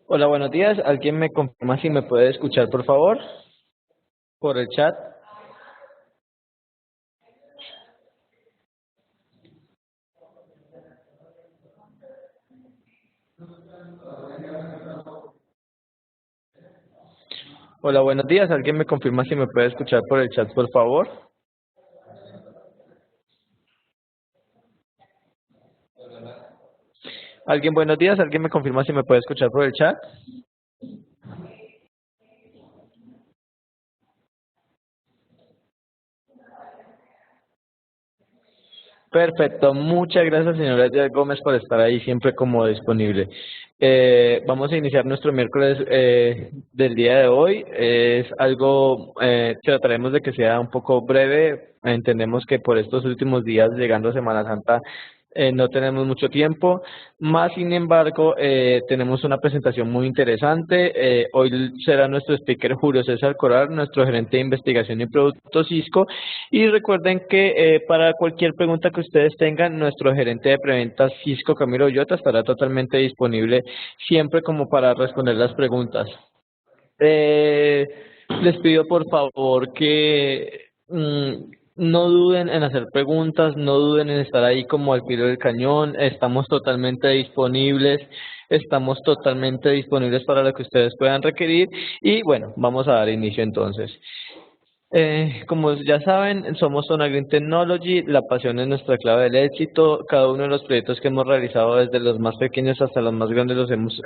Hola, buenos días. ¿Alguien me confirma si me puede escuchar, por favor, por el chat? Hola, buenos días. ¿Alguien me confirma si me puede escuchar por el chat, por favor? ¿Alguien, buenos días? ¿Alguien me confirma si me puede escuchar por el chat? Perfecto. Muchas gracias, señora Edgar Gómez, por estar ahí siempre como disponible. Vamos a iniciar nuestro miércoles del día de hoy. Es algo, trataremos de que sea un poco breve. Entendemos que por estos últimos días, llegando a Semana Santa, no tenemos mucho tiempo, más sin embargo, tenemos una presentación muy interesante. Hoy será nuestro speaker Julio César Coral, nuestro gerente de investigación y productos Cisco. Y recuerden que para cualquier pregunta que ustedes tengan, nuestro gerente de preventas Cisco Camilo Ollota estará totalmente disponible siempre como para responder las preguntas. Eh, Les pido por favor que no duden en hacer preguntas, no duden en estar ahí como al pie del cañón. Estamos totalmente disponibles para lo que ustedes puedan requerir. Y bueno, vamos a dar inicio entonces. Como ya saben, somos Zona Green Technology, la pasión es nuestra clave del éxito. Cada uno de los proyectos que hemos realizado, desde los más pequeños hasta los más grandes, los hemos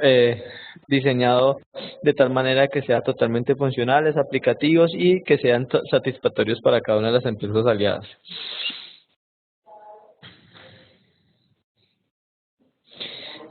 diseñado de tal manera que sean totalmente funcionales, aplicativos y que sean satisfactorios para cada una de las empresas aliadas.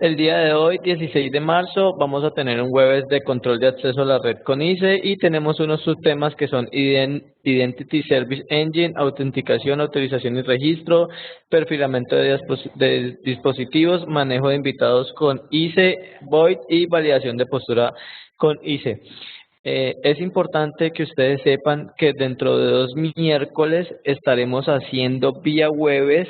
El día de hoy, 16 de marzo, vamos a tener un jueves de control de acceso a la red con ICE y tenemos unos subtemas que son Identity Service Engine, autenticación, autorización y registro, perfilamiento de dispositivos, manejo de invitados con ICE, Void y validación de postura con ICE. Es importante que ustedes sepan que dentro de 2 miércoles estaremos haciendo vía webes.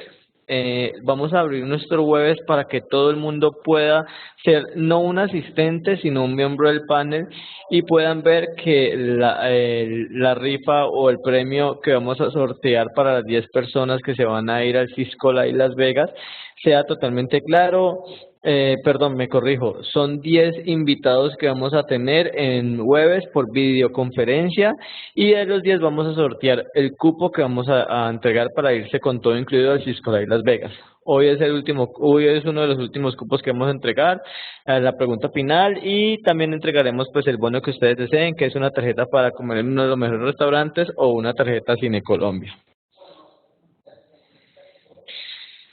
Vamos a abrir nuestro webs para que todo el mundo pueda ser no un asistente, sino un miembro del panel y puedan ver que la rifa o el premio que vamos a sortear para las 10 personas que se van a ir al Cisco Live Las Vegas sea totalmente claro. Perdón, me corrijo, son 10 invitados que vamos a tener en jueves por videoconferencia y de los 10 vamos a sortear el cupo que vamos a entregar para irse con todo incluido al Cisco Live Las Vegas. Hoy es uno de los últimos cupos que vamos a entregar, la pregunta final y también entregaremos pues el bono que ustedes deseen, que es una tarjeta para comer en uno de los mejores restaurantes o una tarjeta Cine Colombia.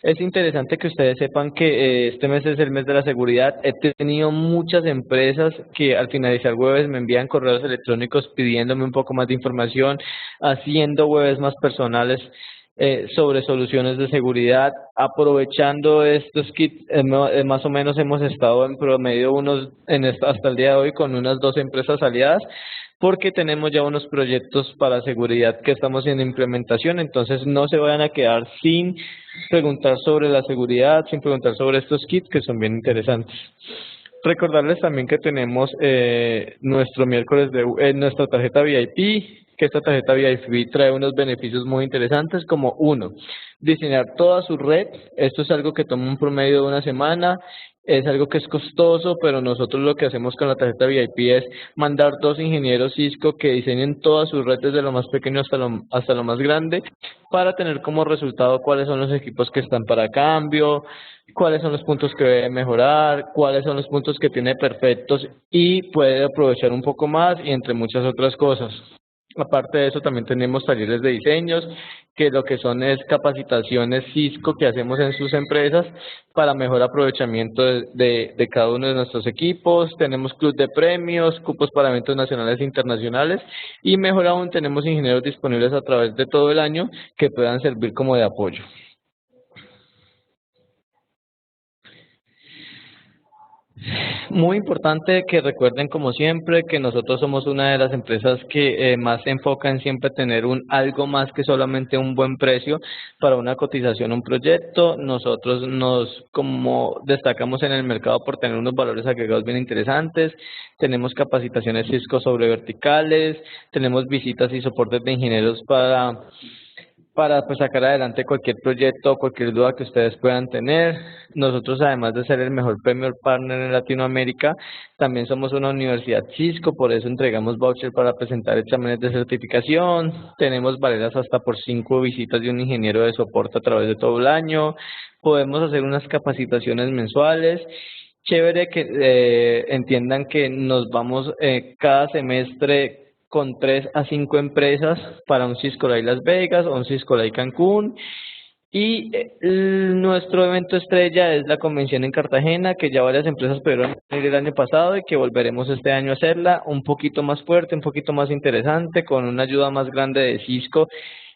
Es interesante que ustedes sepan que este mes es el mes de la seguridad. He tenido muchas empresas que al finalizar jueves me envían correos electrónicos pidiéndome un poco más de información, haciendo jueves más personales sobre soluciones de seguridad, aprovechando estos kits. Más o menos hemos estado en promedio hasta el día de hoy con unas 2 empresas aliadas porque tenemos ya unos proyectos para seguridad que estamos en implementación, entonces no se vayan a quedar sin preguntar sobre la seguridad, sin preguntar sobre estos kits que son bien interesantes. Recordarles también que tenemos nuestro miércoles nuestra tarjeta VIP, que esta tarjeta VIP trae unos beneficios muy interesantes como uno, diseñar toda su red. Esto es algo que toma un promedio de una semana, es algo que es costoso, pero nosotros lo que hacemos con la tarjeta VIP es mandar 2 ingenieros Cisco que diseñen todas sus redes desde lo más pequeño hasta lo más grande para tener como resultado cuáles son los equipos que están para cambio, cuáles son los puntos que debe mejorar, cuáles son los puntos que tiene perfectos y puede aprovechar un poco más y entre muchas otras cosas. Aparte de eso, también tenemos talleres de diseños, que lo que son es capacitaciones Cisco que hacemos en sus empresas para mejor aprovechamiento de cada uno de nuestros equipos. Tenemos club de premios, cupos para eventos nacionales e internacionales y mejor aún tenemos ingenieros disponibles a través de todo el año que puedan servir como de apoyo. Muy importante que recuerden, como siempre, que nosotros somos una de las empresas que más se enfoca en siempre tener un algo más que solamente un buen precio para una cotización, un proyecto. Nosotros nos como destacamos en el mercado por tener unos valores agregados bien interesantes. Tenemos capacitaciones Cisco sobre verticales, tenemos visitas y soportes de ingenieros para pues sacar adelante cualquier proyecto o cualquier duda que ustedes puedan tener. Nosotros, además de ser el mejor Premier Partner en Latinoamérica, también somos una universidad Cisco, por eso entregamos voucher para presentar exámenes de certificación. Tenemos barreras hasta por 5 visitas de un ingeniero de soporte a través de todo el año. Podemos hacer unas capacitaciones mensuales. Chévere que entiendan que nos vamos cada semestre con 3 a 5 empresas para un Cisco Live Las Vegas o un Cisco Live Cancún. Y nuestro evento estrella es la convención en Cartagena, que ya varias empresas pudieron ir el año pasado y que volveremos este año a hacerla un poquito más fuerte, un poquito más interesante, con una ayuda más grande de Cisco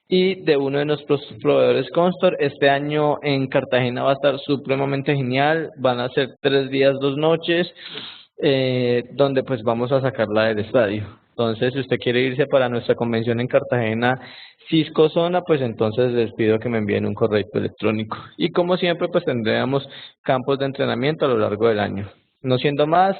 y de uno de nuestros proveedores Constor. Este año en Cartagena va a estar supremamente genial, van a ser 3 días, 2 noches, donde pues vamos a sacarla del estadio. Entonces, si usted quiere irse para nuestra convención en Cartagena, Cisco Zona, pues entonces les pido que me envíen un correo electrónico. Y como siempre, pues tendremos campos de entrenamiento a lo largo del año. No siendo más,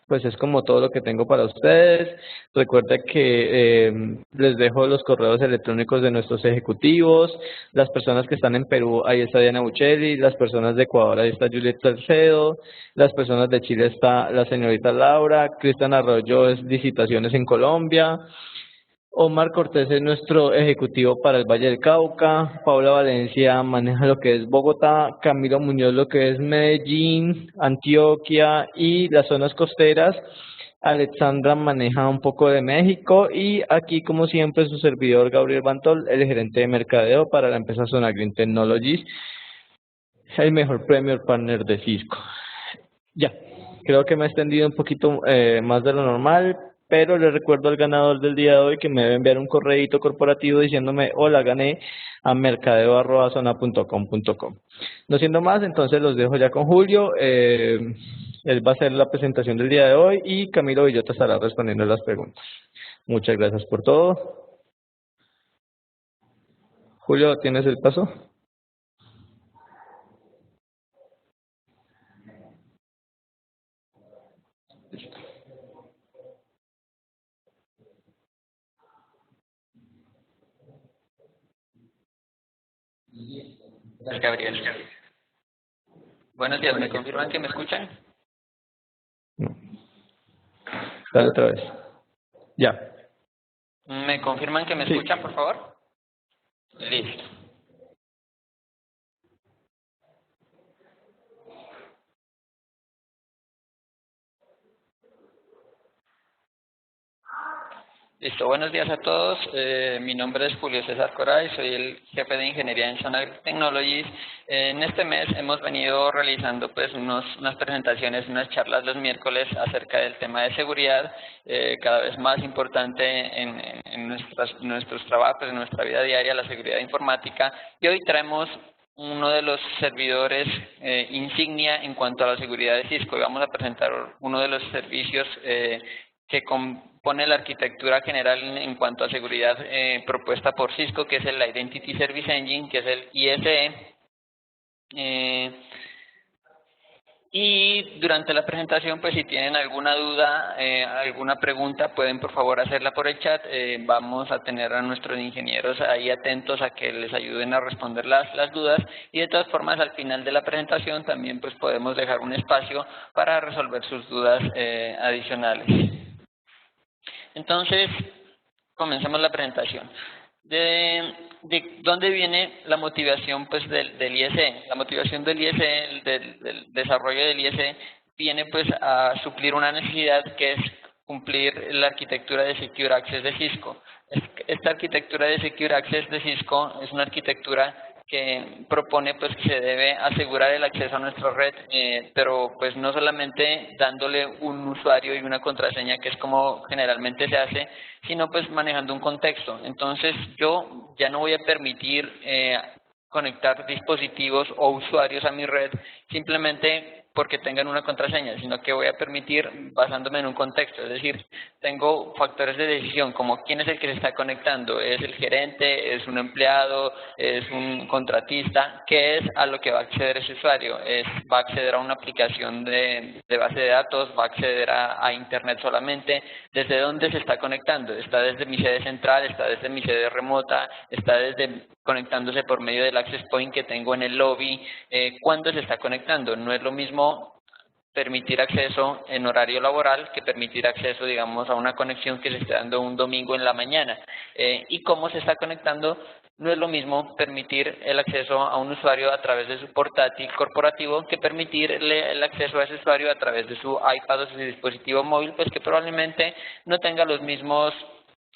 pues es como todo lo que tengo para ustedes. Recuerda que les dejo los correos electrónicos de nuestros ejecutivos. Las personas que están en Perú, ahí está Diana Buccelli. Las personas de Ecuador, ahí está Juliet Salcedo. Las personas de Chile está la señorita Laura. Cristian Arroyo es licitaciones en Colombia. Omar Cortés es nuestro ejecutivo para el Valle del Cauca, Paula Valencia maneja lo que es Bogotá, Camilo Muñoz lo que es Medellín, Antioquia y las zonas costeras, Alexandra maneja un poco de México y aquí como siempre su servidor Gabriel Bantol, el gerente de mercadeo para la empresa Zona Green Technologies, el mejor Premier Partner de Cisco. Ya, creo que me he extendido un poquito más de lo normal, pero le recuerdo al ganador del día de hoy que me debe enviar un correíto corporativo diciéndome hola, gané a mercadeo@zona.com.co. No siendo más, entonces los dejo ya con Julio. Él va a hacer la presentación del día de hoy y Camilo Villota estará respondiendo las preguntas. Muchas gracias por todo. Julio, ¿tienes el paso? Gabriel. Buenos días, ¿me confirman que me escuchan? No. Dale otra vez. Ya. ¿Me confirman que me Sí. escuchan, por favor? Listo. Listo, buenos días a todos. Mi nombre es Julio César Coray, soy el jefe de ingeniería en Zona Technologies. En este mes hemos venido realizando pues unas presentaciones, unas charlas los miércoles acerca del tema de seguridad, cada vez más importante en nuestros trabajos, en nuestra vida diaria, la seguridad informática. Y hoy traemos uno de los servidores insignia en cuanto a la seguridad de Cisco. Y vamos a presentar uno de los servicios que compone la arquitectura general en cuanto a seguridad propuesta por Cisco, que es el Identity Service Engine, que es el ISE. Y durante la presentación, pues si tienen alguna duda, alguna pregunta, pueden por favor hacerla por el chat. Vamos a tener a nuestros ingenieros ahí atentos a que les ayuden a responder las dudas. Y de todas formas, al final de la presentación también pues podemos dejar un espacio para resolver sus dudas adicionales. Entonces, comencemos la presentación. ¿De dónde viene la motivación pues del ISE? La motivación del ISE, del desarrollo del ISE, viene pues a suplir una necesidad que es cumplir la arquitectura de Secure Access de Cisco. Esta arquitectura de Secure Access de Cisco es una arquitectura que propone pues que se debe asegurar el acceso a nuestra red, pero pues no solamente dándole un usuario y una contraseña, que es como generalmente se hace, sino pues manejando un contexto. Entonces yo ya no voy a permitir conectar dispositivos o usuarios a mi red simplemente porque tengan una contraseña, sino que voy a permitir basándome en un contexto. Es decir, tengo factores de decisión como quién es el que se está conectando, es el gerente, es un empleado, es un contratista, qué es a lo que va a acceder ese usuario. Va a acceder a una aplicación de base de datos, va a acceder a Internet solamente, desde dónde se está conectando. Está desde mi sede central, está desde mi sede remota, está desde conectándose por medio del access point que tengo en el lobby. ¿Cuándo se está conectando? No es lo mismo permitir acceso en horario laboral que permitir acceso, digamos, a una conexión que se esté dando un domingo en la mañana. Y cómo se está conectando, no es lo mismo permitir el acceso a un usuario a través de su portátil corporativo que permitirle el acceso a ese usuario a través de su iPad o su dispositivo móvil, pues que probablemente no tenga los mismos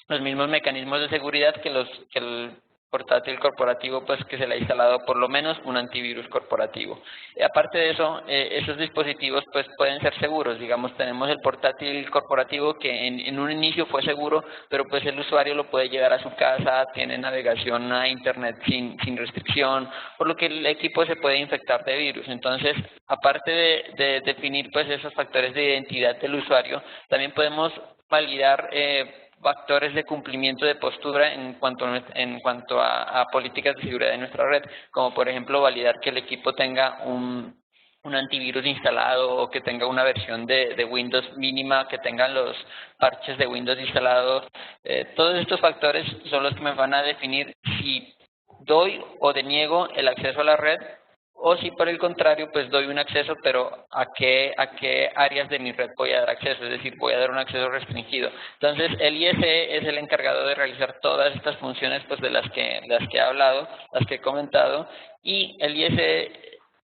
mecanismos de seguridad que el portátil corporativo, pues que se le ha instalado por lo menos un antivirus corporativo. Aparte de eso, esos dispositivos pues pueden ser seguros. Digamos, tenemos el portátil corporativo que en un inicio fue seguro, pero pues el usuario lo puede llevar a su casa, tiene navegación a Internet sin restricción, por lo que el equipo se puede infectar de virus. Entonces, aparte de definir pues esos factores de identidad del usuario, también podemos validar factores de cumplimiento de postura en cuanto a políticas de seguridad de nuestra red, como por ejemplo validar que el equipo tenga un antivirus instalado o que tenga una versión de Windows mínima, que tengan los parches de Windows instalados. Todos estos factores son los que me van a definir si doy o deniego el acceso a la red, o si por el contrario pues doy un acceso, pero ¿a qué áreas de mi red voy a dar acceso? Es decir, voy a dar un acceso restringido. Entonces el ISE es el encargado de realizar todas estas funciones pues de las que he hablado, las que he comentado, y el ISE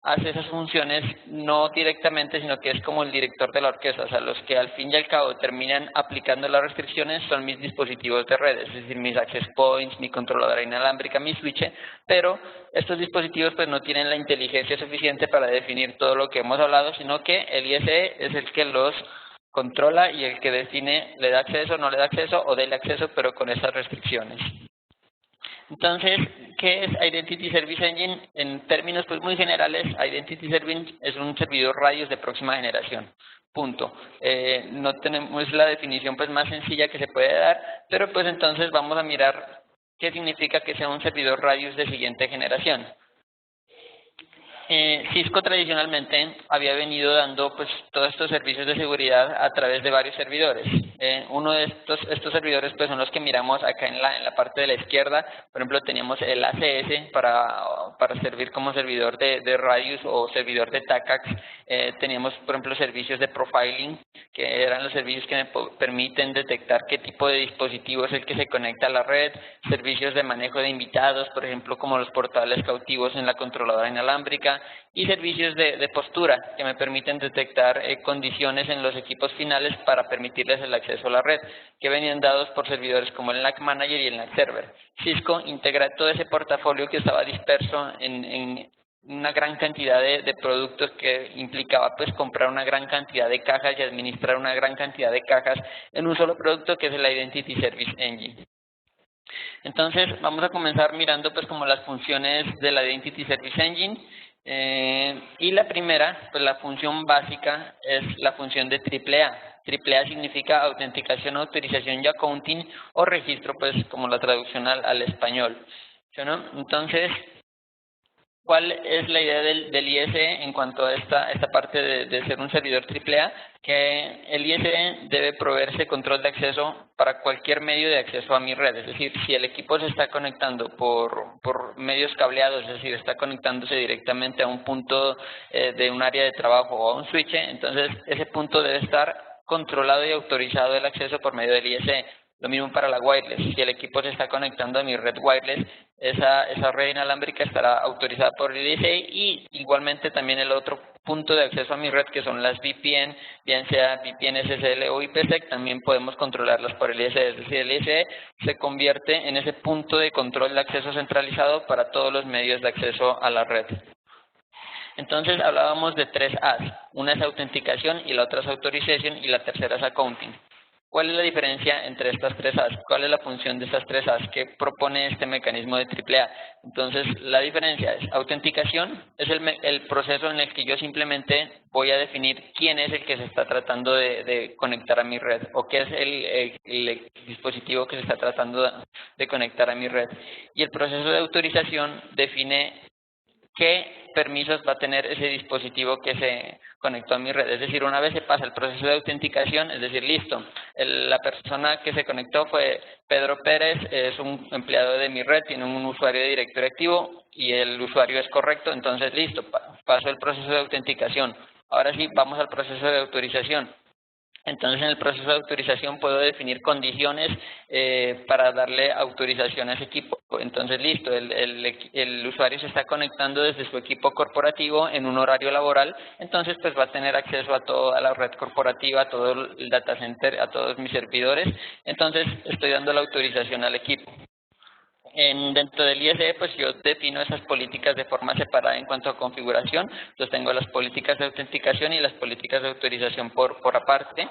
hace esas funciones no directamente, sino que es como el director de la orquesta. O sea, los que al fin y al cabo terminan aplicando las restricciones son mis dispositivos de red, es decir, mis access points, mi controladora inalámbrica, mi switch, pero estos dispositivos pues no tienen la inteligencia suficiente para definir todo lo que hemos hablado, sino que el ISE es el que los controla y el que define, le da acceso, no le da acceso, o dele acceso, pero con esas restricciones. Entonces, ¿qué es Identity Service Engine? En términos pues muy generales, Identity Service es un servidor radios de próxima generación. Punto. No tenemos la definición pues más sencilla que se puede dar, pero pues entonces vamos a mirar qué significa que sea un servidor radios de siguiente generación. Cisco tradicionalmente había venido dando pues todos estos servicios de seguridad a través de varios servidores. Uno de estos servidores pues son los que miramos acá en la parte de la izquierda. Por ejemplo, teníamos el ACS para servir como servidor de radios o servidor de TACACS. Teníamos, por ejemplo, servicios de profiling, que eran los servicios que me permiten detectar qué tipo de dispositivo es el que se conecta a la red. Servicios de manejo de invitados, por ejemplo, como los portales cautivos en la controladora inalámbrica, y servicios de postura que me permiten detectar condiciones en los equipos finales para permitirles el acceso a la red, que venían dados por servidores como el NAC Manager y el NAC Server. Cisco integra todo ese portafolio que estaba disperso en una gran cantidad de productos, que implicaba pues comprar una gran cantidad de cajas y administrar una gran cantidad de cajas en un solo producto, que es el Identity Service Engine. Entonces vamos a comenzar mirando pues como las funciones de la Identity Service Engine. Y la primera, pues la función básica es la función de AAA. AAA significa autenticación, autorización y accounting, o registro, pues como la traducción al español, ¿sí, no? Entonces, ¿cuál es la idea del ISE en cuanto a esta parte de ser un servidor AAA? Que el ISE debe proveerse control de acceso para cualquier medio de acceso a mi red. Es decir, si el equipo se está conectando por medios cableados, es decir, está conectándose directamente a un punto de un área de trabajo o a un switch, entonces ese punto debe estar controlado y autorizado el acceso por medio del ISE. Lo mismo para la wireless. Si el equipo se está conectando a mi red wireless, esa red inalámbrica estará autorizada por el ISE, y igualmente también el otro punto de acceso a mi red, que son las VPN, bien sea VPN SSL o IPsec, también podemos controlarlas por el ISE. Es decir, el ISE se convierte en ese punto de control de acceso centralizado para todos los medios de acceso a la red. Entonces hablábamos de 3 A's. Una es autenticación, y la otra es authorización, y la tercera es accounting. ¿Cuál es la diferencia entre estas tres A's? ¿Cuál es la función de estas tres A's que propone este mecanismo de AAA? Entonces, la diferencia es autenticación, es el proceso en el que yo simplemente voy a definir quién es el que se está tratando de conectar a mi red o qué es el dispositivo que se está tratando de conectar a mi red. Y el proceso de autorización define qué permisos va a tener ese dispositivo que se conectó a mi red. Es decir, una vez se pasa el proceso de autenticación, es decir, listo, la persona que se conectó fue Pedro Pérez, es un empleado de mi red, tiene un usuario de directorio activo y el usuario es correcto, entonces listo, pasó el proceso de autenticación. Ahora sí, vamos al proceso de autorización. Entonces, en el proceso de autorización puedo definir condiciones para darle autorización a ese equipo. Entonces, listo, el usuario se está conectando desde su equipo corporativo en un horario laboral, entonces pues va a tener acceso a toda la red corporativa, a todo el data center, a todos mis servidores. Entonces, estoy dando la autorización al equipo. Dentro del ISE, pues yo defino esas políticas de forma separada en cuanto a configuración. Entonces tengo las políticas de autenticación y las políticas de autorización por aparte.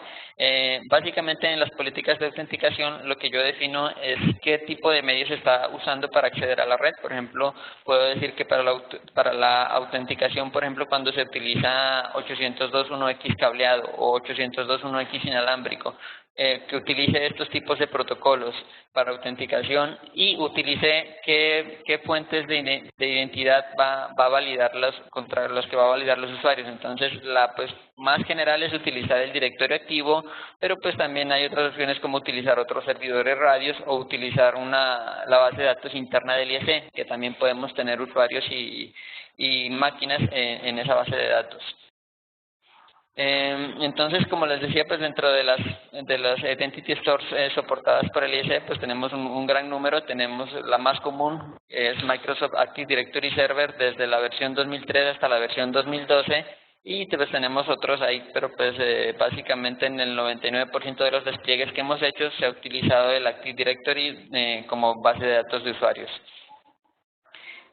Básicamente en las políticas de autenticación lo que yo defino es qué tipo de medios se está usando para acceder a la red. Por ejemplo, puedo decir que para la autenticación, por ejemplo, cuando se utiliza 802.1x cableado o 802.1x inalámbrico, que utilice estos tipos de protocolos para autenticación y utilice qué fuentes de identidad va a validar contra los que va a validar los usuarios. Entonces, la pues más general es utilizar el directorio activo, pero pues también hay otras opciones como utilizar otros servidores radios o utilizar la base de datos interna del ISE, que también podemos tener usuarios y máquinas en esa base de datos. Entonces, como les decía, pues dentro de las Identity Stores soportadas por el ISE, pues tenemos un gran número. Tenemos la más común, es Microsoft Active Directory Server, desde la versión 2003 hasta la versión 2012. Y pues tenemos otros ahí, pero pues básicamente en el 99% de los despliegues que hemos hecho se ha utilizado el Active Directory como base de datos de usuarios.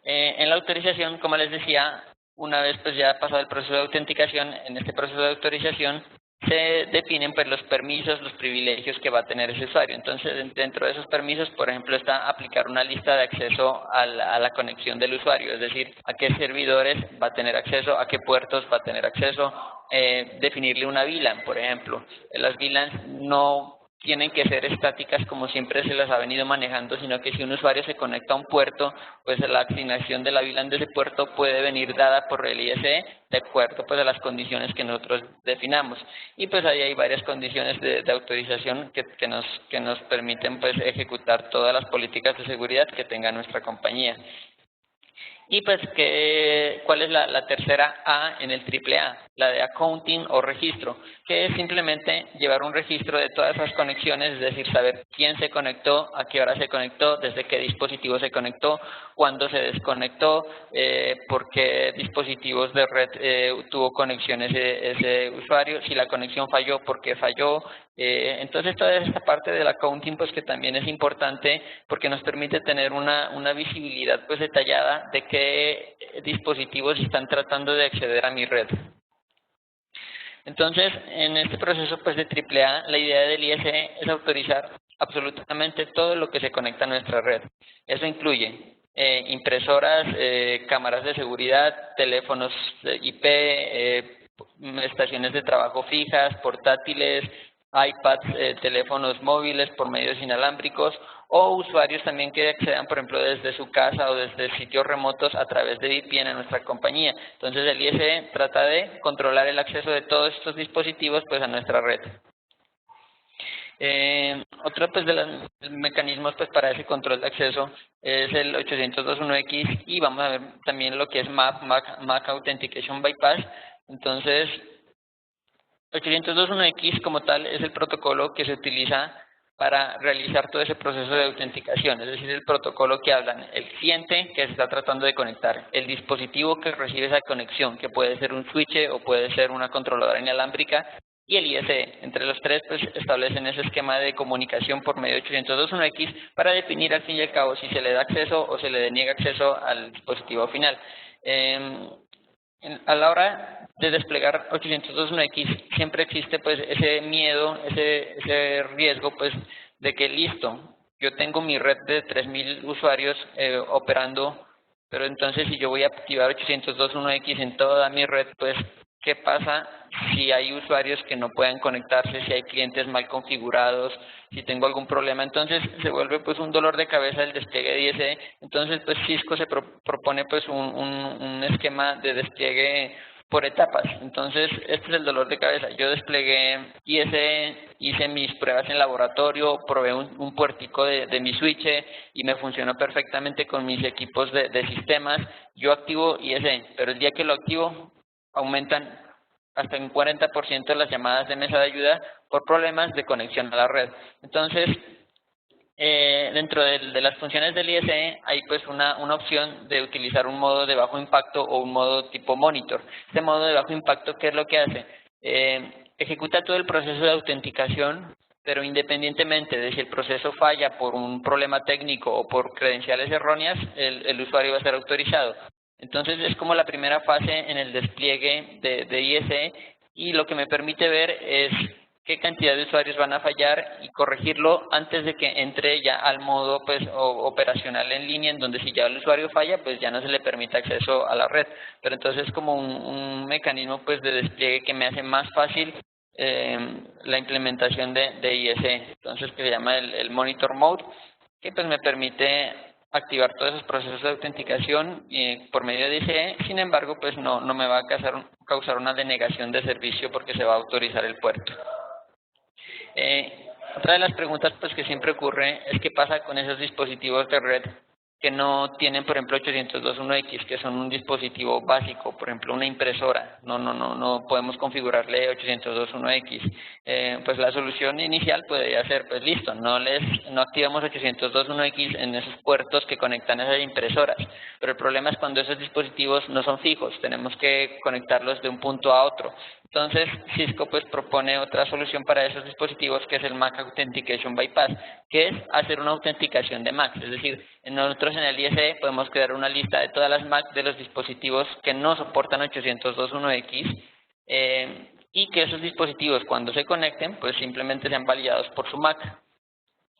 En la autorización, como les decía, una vez pues ya pasado el proceso de autenticación, en este proceso de autorización se definen pues los permisos, los privilegios que va a tener ese usuario. Entonces, dentro de esos permisos, por ejemplo, está aplicar una lista de acceso a la conexión del usuario, es decir, a qué servidores va a tener acceso, a qué puertos va a tener acceso, definirle una VLAN, por ejemplo. Las VLANs no tienen que ser estáticas como siempre se las ha venido manejando, sino que si un usuario se conecta a un puerto, pues la asignación de la VLAN de ese puerto puede venir dada por el ISE de acuerdo pues a las condiciones que nosotros definamos. Y pues ahí hay varias condiciones de autorización que nos permiten pues ejecutar todas las políticas de seguridad que tenga nuestra compañía. Y pues, ¿cuál es la tercera A en el AAA? La de accounting o registro, que es simplemente llevar un registro de todas esas conexiones, es decir, saber quién se conectó, a qué hora se conectó, desde qué dispositivo se conectó, cuándo se desconectó, por qué dispositivos de red tuvo conexión ese usuario, si la conexión falló, por qué falló. Entonces toda esta parte del accounting pues que también es importante porque nos permite tener una visibilidad pues detallada de qué dispositivos están tratando de acceder a mi red. Entonces, en este proceso pues de AAA, la idea del ISE es autorizar absolutamente todo lo que se conecta a nuestra red. Eso incluye impresoras, cámaras de seguridad, teléfonos IP, estaciones de trabajo fijas, portátiles, iPads, teléfonos móviles por medios inalámbricos o usuarios también que accedan, por ejemplo, desde su casa o desde sitios remotos a través de VPN a nuestra compañía. Entonces, el ISE trata de controlar el acceso de todos estos dispositivos pues a nuestra red. Otro pues de los mecanismos pues para ese control de acceso es el 802.1x y vamos a ver también lo que es MAC Authentication Bypass. Entonces, 802.1x como tal es el protocolo que se utiliza para realizar todo ese proceso de autenticación, es decir, el protocolo que hablan el cliente que se está tratando de conectar, el dispositivo que recibe esa conexión, que puede ser un switch o puede ser una controladora inalámbrica, y el ISE. Entre los tres pues establecen ese esquema de comunicación por medio de 802.1x para definir al fin y al cabo si se le da acceso o se le deniega acceso al dispositivo final. A la hora de desplegar 802.1x siempre existe pues ese miedo, ese riesgo pues de que listo, yo tengo mi red de 3.000 usuarios operando, pero entonces si yo voy a activar 802.1x en toda mi red, pues ¿qué pasa si hay usuarios que no puedan conectarse, si hay clientes mal configurados, si tengo algún problema? Entonces se vuelve pues un dolor de cabeza el despliegue de ISE. Entonces pues Cisco se propone pues un esquema de despliegue por etapas. Entonces este es el dolor de cabeza. Yo desplegué ISE, hice mis pruebas en laboratorio, probé un puertico de mi switch y me funcionó perfectamente con mis equipos de sistemas. Yo activo ISE, pero el día que lo activo aumentan hasta un 40% las llamadas de mesa de ayuda por problemas de conexión a la red. Entonces, dentro de las funciones del ISE hay pues una opción de utilizar un modo de bajo impacto o un modo tipo monitor. Este modo de bajo impacto, ¿qué es lo que hace? Ejecuta todo el proceso de autenticación, pero independientemente de si el proceso falla por un problema técnico o por credenciales erróneas, el usuario va a ser autorizado. Entonces es como la primera fase en el despliegue de ISE y lo que me permite ver es qué cantidad de usuarios van a fallar y corregirlo antes de que entre ya al modo pues operacional en línea, en donde si ya el usuario falla pues ya no se le permite acceso a la red. Pero entonces es como un mecanismo pues de despliegue que me hace más fácil la implementación de ISE. Entonces que se llama el Monitor Mode, que pues me permite activar todos esos procesos de autenticación por medio de ISE. Sin embargo, pues no me va a causar una denegación de servicio porque se va a autorizar el puerto. Otra de las preguntas pues que siempre ocurre es qué pasa con esos dispositivos de red que no tienen, por ejemplo, 802.1x, que son un dispositivo básico, por ejemplo, una impresora. No podemos configurarle 802.1x. Pues la solución inicial podría ser, pues listo, no activamos 802.1x en esos puertos que conectan a esas impresoras. Pero el problema es cuando esos dispositivos no son fijos, tenemos que conectarlos de un punto a otro. Entonces, Cisco pues propone otra solución para esos dispositivos, que es el MAC Authentication Bypass, que es hacer una autenticación de MAC. Es decir, nosotros en el ISE podemos crear una lista de todas las MAC de los dispositivos que no soportan 802.1x y que esos dispositivos cuando se conecten pues simplemente sean validados por su MAC.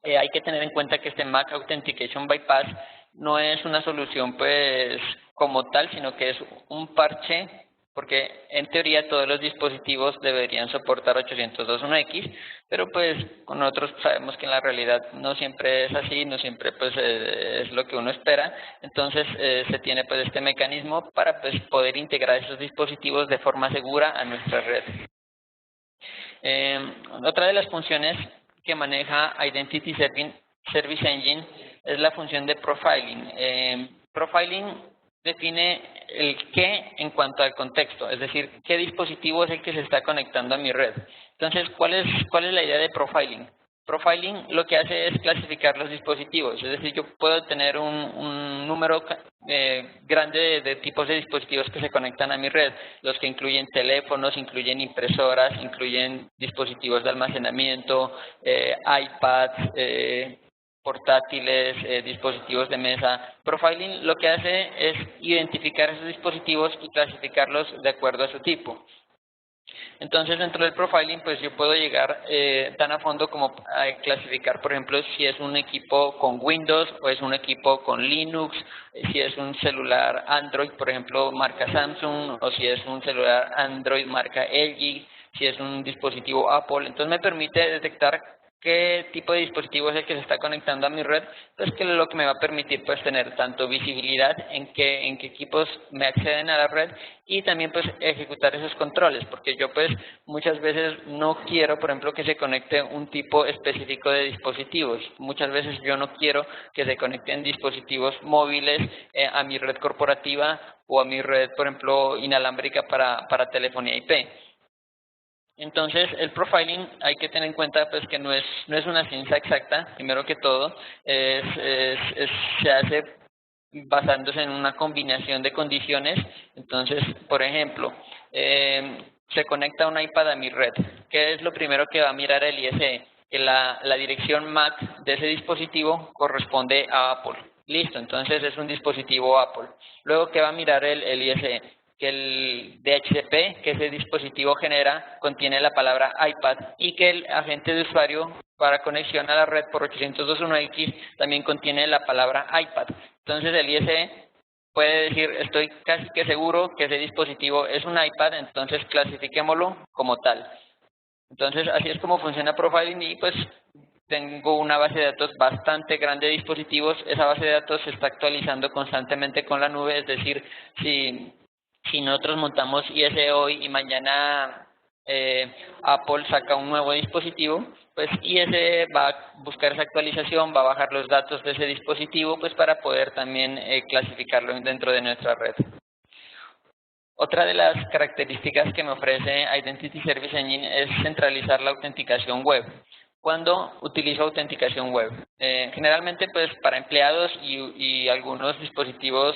Hay que tener en cuenta que este MAC Authentication Bypass no es una solución pues como tal, sino que es un parche, porque en teoría todos los dispositivos deberían soportar 802.1x, pero pues nosotros sabemos que en la realidad no siempre es así, no siempre pues es lo que uno espera. Entonces se tiene pues este mecanismo para pues poder integrar esos dispositivos de forma segura a nuestra red. Otra de las funciones que maneja Identity Service Engine es la función de profiling. Profiling define el qué en cuanto al contexto, es decir, qué dispositivo es el que se está conectando a mi red. Entonces, ¿cuál es la idea de profiling? Profiling lo que hace es clasificar los dispositivos, es decir, yo puedo tener un número grande de tipos de dispositivos que se conectan a mi red, los que incluyen teléfonos, incluyen impresoras, incluyen dispositivos de almacenamiento, iPads, portátiles, dispositivos de mesa. Profiling lo que hace es identificar esos dispositivos y clasificarlos de acuerdo a su tipo. Entonces, dentro del profiling, pues yo puedo llegar tan a fondo como a clasificar, por ejemplo, si es un equipo con Windows o es un equipo con Linux, si es un celular Android, por ejemplo, marca Samsung, o si es un celular Android marca LG, si es un dispositivo Apple. Entonces, me permite detectar qué tipo de dispositivo es el que se está conectando a mi red, pues que es lo que me va a permitir pues tener tanto visibilidad en qué equipos me acceden a la red y también pues ejecutar esos controles, porque yo pues muchas veces no quiero, por ejemplo, que se conecte un tipo específico de dispositivos. Muchas veces yo no quiero que se conecten dispositivos móviles a mi red corporativa o a mi red, por ejemplo, inalámbrica para telefonía IP. Entonces, el profiling hay que tener en cuenta pues que no es una ciencia exacta, primero que todo, se hace basándose en una combinación de condiciones. Entonces, por ejemplo, se conecta un iPad a mi red. ¿Qué es lo primero que va a mirar el ISE? Que la dirección MAC de ese dispositivo corresponde a Apple. Listo, entonces es un dispositivo Apple. Luego, ¿qué va a mirar el ISE? que el DHCP que ese dispositivo genera contiene la palabra iPad y que el agente de usuario para conexión a la red por 802.1x también contiene la palabra iPad. Entonces el ISE puede decir, estoy casi que seguro que ese dispositivo es un iPad, entonces clasifiquémoslo como tal. Entonces así es como funciona Profiling y pues tengo una base de datos bastante grande de dispositivos. Esa base de datos se está actualizando constantemente con la nube, es decir, si nosotros montamos ISE hoy y mañana Apple saca un nuevo dispositivo, pues ISE va a buscar esa actualización, va a bajar los datos de ese dispositivo pues para poder también clasificarlo dentro de nuestra red. Otra de las características que me ofrece Identity Service Engine es centralizar la autenticación web. ¿Cuándo utilizo autenticación web? Generalmente pues para empleados y algunos dispositivos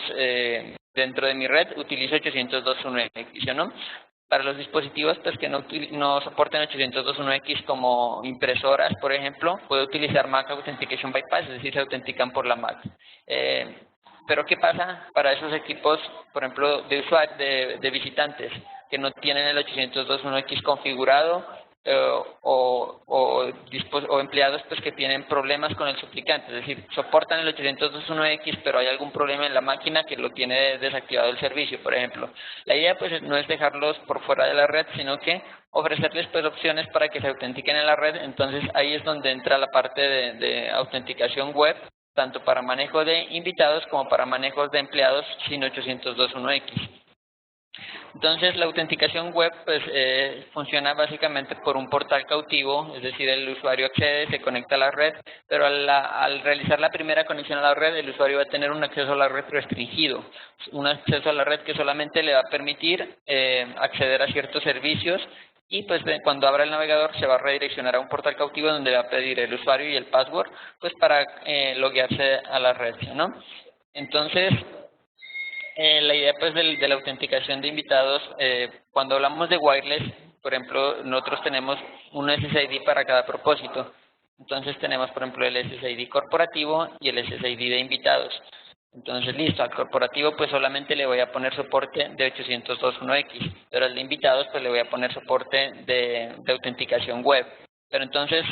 dentro de mi red utilizo 802.1x, ¿no? Para los dispositivos pues que no soporten 802.1x como impresoras, por ejemplo, puedo utilizar Mac Authentication Bypass, es decir, se autentican por la Mac. Pero ¿qué pasa para esos equipos, por ejemplo, de visitantes que no tienen el 802.1x configurado o empleados pues que tienen problemas con el suplicante? Es decir, soportan el 802.1x, pero hay algún problema en la máquina que lo tiene desactivado el servicio, por ejemplo. La idea pues no es dejarlos por fuera de la red, sino que ofrecerles pues opciones para que se autentiquen en la red. Entonces ahí es donde entra la parte de autenticación web, tanto para manejo de invitados como para manejos de empleados sin 802.1x. Entonces, la autenticación web pues, funciona básicamente por un portal cautivo, es decir, el usuario accede, se conecta a la red, pero al realizar la primera conexión a la red, el usuario va a tener un acceso a la red restringido, un acceso a la red que solamente le va a permitir acceder a ciertos servicios y pues cuando abra el navegador se va a redireccionar a un portal cautivo donde le va a pedir el usuario y el password pues para loguearse a la red, ¿no? Entonces, la idea pues de la autenticación de invitados, cuando hablamos de wireless, por ejemplo, nosotros tenemos un SSID para cada propósito. Entonces tenemos, por ejemplo, el SSID corporativo y el SSID de invitados. Entonces, listo, al corporativo pues solamente le voy a poner soporte de 802.1x, pero al de invitados pues le voy a poner soporte de autenticación web. Pero entonces,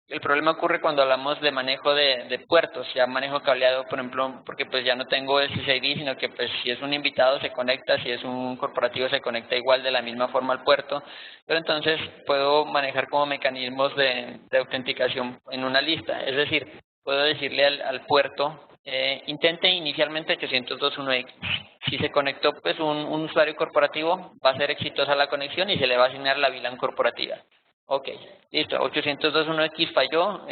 el problema ocurre cuando hablamos de manejo de puertos, ya manejo cableado, por ejemplo, porque pues ya no tengo SSID, sino que pues si es un invitado se conecta, si es un corporativo se conecta igual de la misma forma al puerto, pero entonces puedo manejar como mecanismos de autenticación en una lista, es decir, puedo decirle al puerto, intente inicialmente 802.1x. Si se conectó pues un usuario corporativo, va a ser exitosa la conexión y se le va a asignar la VLAN corporativa. Ok, listo, 802.1x falló,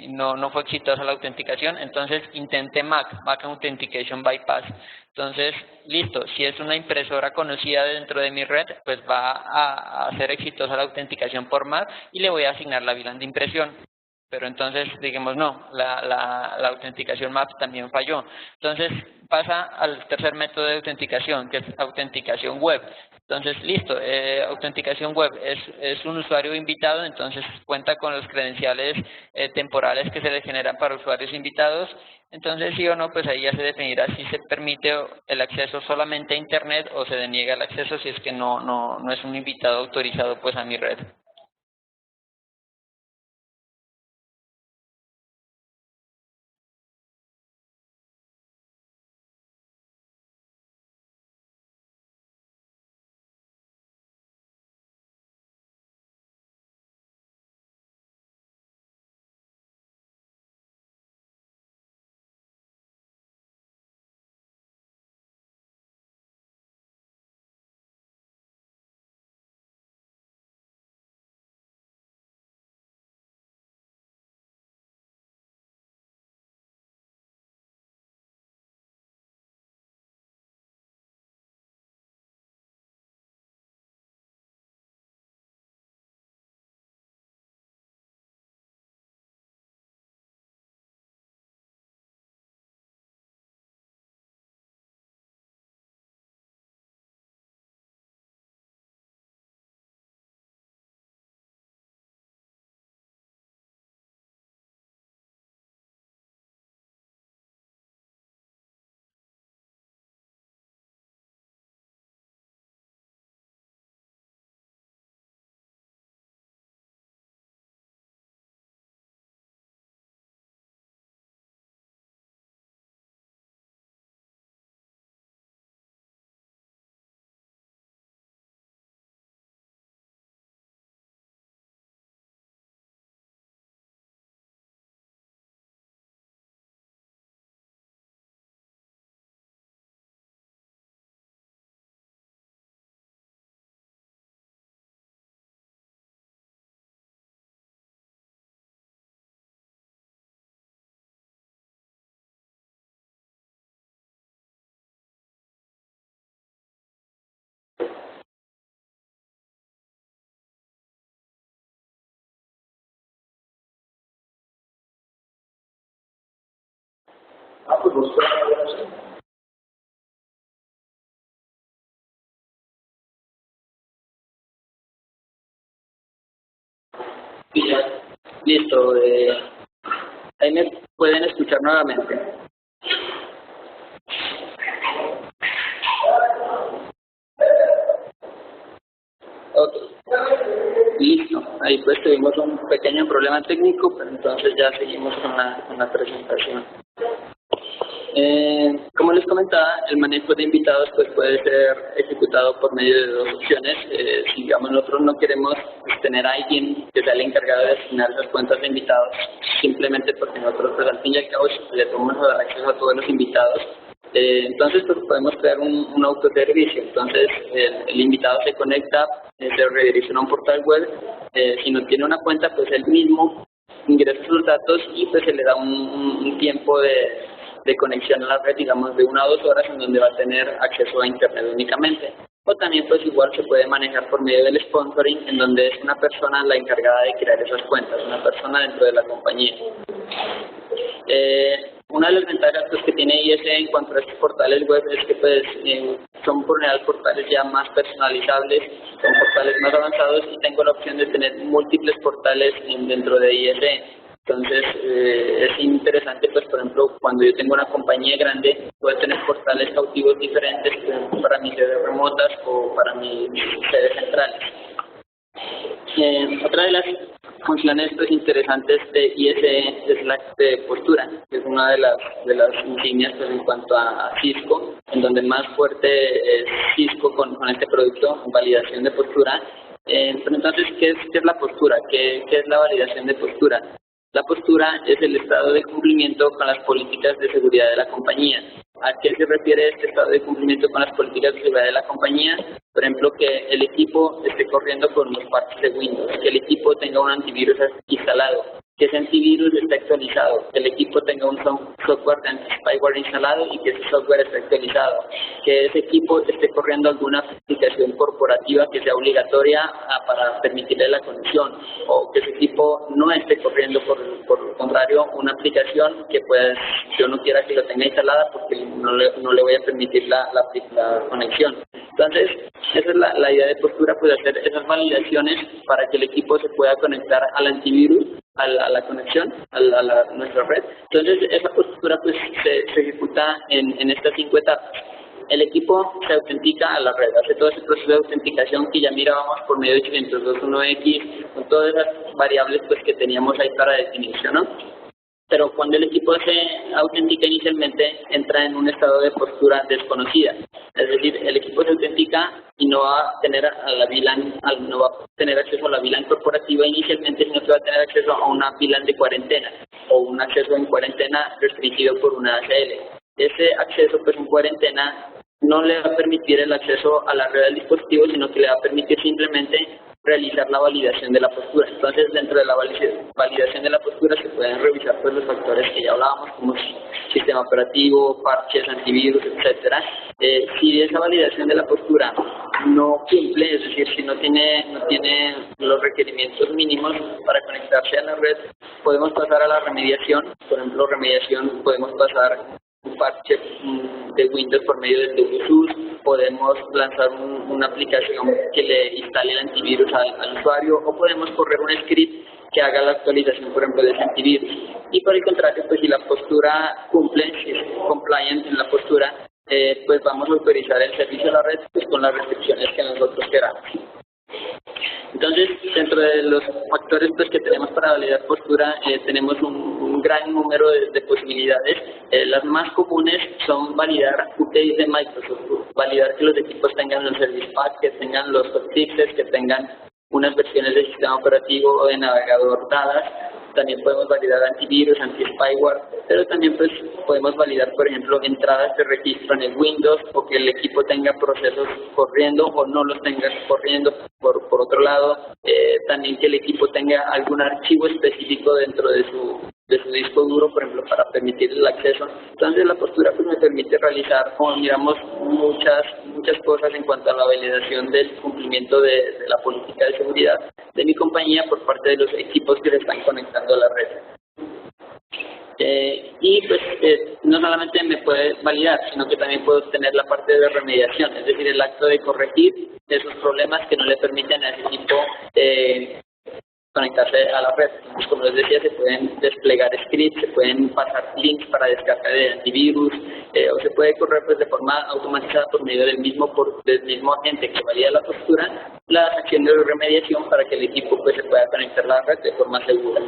no fue exitosa la autenticación, entonces intenté Mac Authentication Bypass. Entonces, listo, si es una impresora conocida dentro de mi red, pues va a hacer exitosa la autenticación por Mac y le voy a asignar la VLAN de impresión. Pero entonces, digamos, no, la autenticación MAP también falló. Entonces, pasa al tercer método de autenticación, que es autenticación web. Entonces, listo, autenticación web es un usuario invitado, entonces cuenta con los credenciales temporales que se le generan para usuarios invitados. Entonces, sí o no, pues ahí ya se definirá si se permite el acceso solamente a Internet o se deniega el acceso si es que no es un invitado autorizado pues a mi red. Ah, pues busco la navegación. Y ya, listo. Ahí me pueden escuchar nuevamente. Ok, listo. Ahí pues tuvimos un pequeño problema técnico, pero entonces ya seguimos con la presentación. Como les comentaba, el manejo de invitados pues puede ser ejecutado por medio de dos opciones. Si digamos nosotros no queremos pues, tener a alguien que sea el encargado de asignar esas cuentas de invitados, simplemente porque nosotros pues al fin y al cabo le podemos dar acceso a todos los invitados. Entonces pues podemos crear un autoservicio. Entonces el invitado se conecta, se redirecciona a un portal web. Si no tiene una cuenta pues él mismo ingresa sus datos y pues se le da un tiempo de conexión a la red, digamos, de 1 a 2 horas en donde va a tener acceso a Internet únicamente. O también, pues igual se puede manejar por medio del sponsoring, en donde es una persona la encargada de crear esas cuentas, una persona dentro de la compañía. Una de las ventajas pues, que tiene ISE en cuanto a estos portales web es que pues, son por general portales ya más personalizables, son portales más avanzados y tengo la opción de tener múltiples portales dentro de ISE. Entonces, es interesante, pues, por ejemplo, cuando yo tengo una compañía grande, puedo tener portales cautivos diferentes, por ejemplo, para mis sedes remotas o para mis sedes centrales. Otra de las funciones pues, interesantes de ISE es la de postura, que es una de las insignias pues, en cuanto a Cisco, en donde más fuerte es Cisco con este producto, validación de postura. Pero entonces, ¿qué es la postura? ¿Qué es la validación de postura? La postura es el estado de cumplimiento con las políticas de seguridad de la compañía. ¿A qué se refiere este estado de cumplimiento con las políticas de seguridad de la compañía? Por ejemplo, que el equipo esté corriendo con los parches de Windows, que el equipo tenga un antivirus instalado, que ese antivirus esté actualizado, que el equipo tenga un software de anti-spyware instalado y que ese software esté actualizado, que ese equipo esté corriendo alguna aplicación corporativa que sea obligatoria para permitirle la conexión, o que ese equipo no esté corriendo, por el contrario, una aplicación que pues yo no quiera que lo tenga instalada porque no le voy a permitir la conexión. Entonces, esa es la idea de postura, pues hacer esas validaciones para que el equipo se pueda conectar al antivirus, a la conexión, a nuestra red. Entonces, esa postura pues se ejecuta en estas 5 etapas. El equipo se autentica a la red, hace todo ese proceso de autenticación que ya mirábamos por medio de 502.1x, con todas esas variables pues que teníamos ahí para definición, ¿no? Pero cuando el equipo se autentica inicialmente, entra en un estado de postura desconocida. Es decir, el equipo se autentica y no va a tener no va a tener acceso a la VLAN corporativa inicialmente, sino que va a tener acceso a una VLAN de cuarentena o un acceso en cuarentena restringido por una ACL. Ese acceso pues en cuarentena no le va a permitir el acceso a la red del dispositivo, sino que le va a permitir simplemente realizar la validación de la postura. Entonces, dentro de la validación de la postura se pueden revisar pues, los factores que ya hablábamos, como sistema operativo, parches, antivirus, etcétera. Si esa validación de la postura no cumple, es decir, si no tiene los requerimientos mínimos para conectarse a la red, podemos pasar a la remediación. Por ejemplo, remediación podemos pasar un parche de Windows por medio del WSUS, podemos lanzar una aplicación que le instale el antivirus al usuario, o podemos correr un script que haga la actualización, por ejemplo, de ese antivirus. Y por el contrario, pues si la postura cumple, si es compliant en la postura, pues vamos a autorizar el servicio a la red pues, con las restricciones que nosotros queramos. Entonces, dentro de los factores pues, que tenemos para validar postura, tenemos un gran número de posibilidades. Las más comunes son validar UTIs de Microsoft, validar que los equipos tengan los Service Pack, que tengan los hotfixes, que tengan unas versiones del sistema operativo o de navegador dadas. También podemos validar antivirus, anti-spyware, pero también pues, podemos validar, por ejemplo, entradas de registro en el Windows o que el equipo tenga procesos corriendo o no los tenga corriendo. Por otro lado, también que el equipo tenga algún archivo específico dentro de su disco duro, por ejemplo, para permitir el acceso. Entonces, la postura pues, me permite realizar, como miramos, muchas cosas en cuanto a la validación del cumplimiento de la política de seguridad de mi compañía por parte de los equipos que se están conectando a la red. Y pues no solamente me puede validar, sino que también puedo tener la parte de remediación, es decir, el acto de corregir esos problemas que no le permiten a ese equipo conectarse a la red. Entonces, como les decía, se pueden desplegar scripts, se pueden pasar links para descarga de antivirus, o se puede correr pues de forma automatizada por medio del mismo agente que valida la postura, las acciones de remediación para que el equipo pues se pueda conectar a la red de forma segura.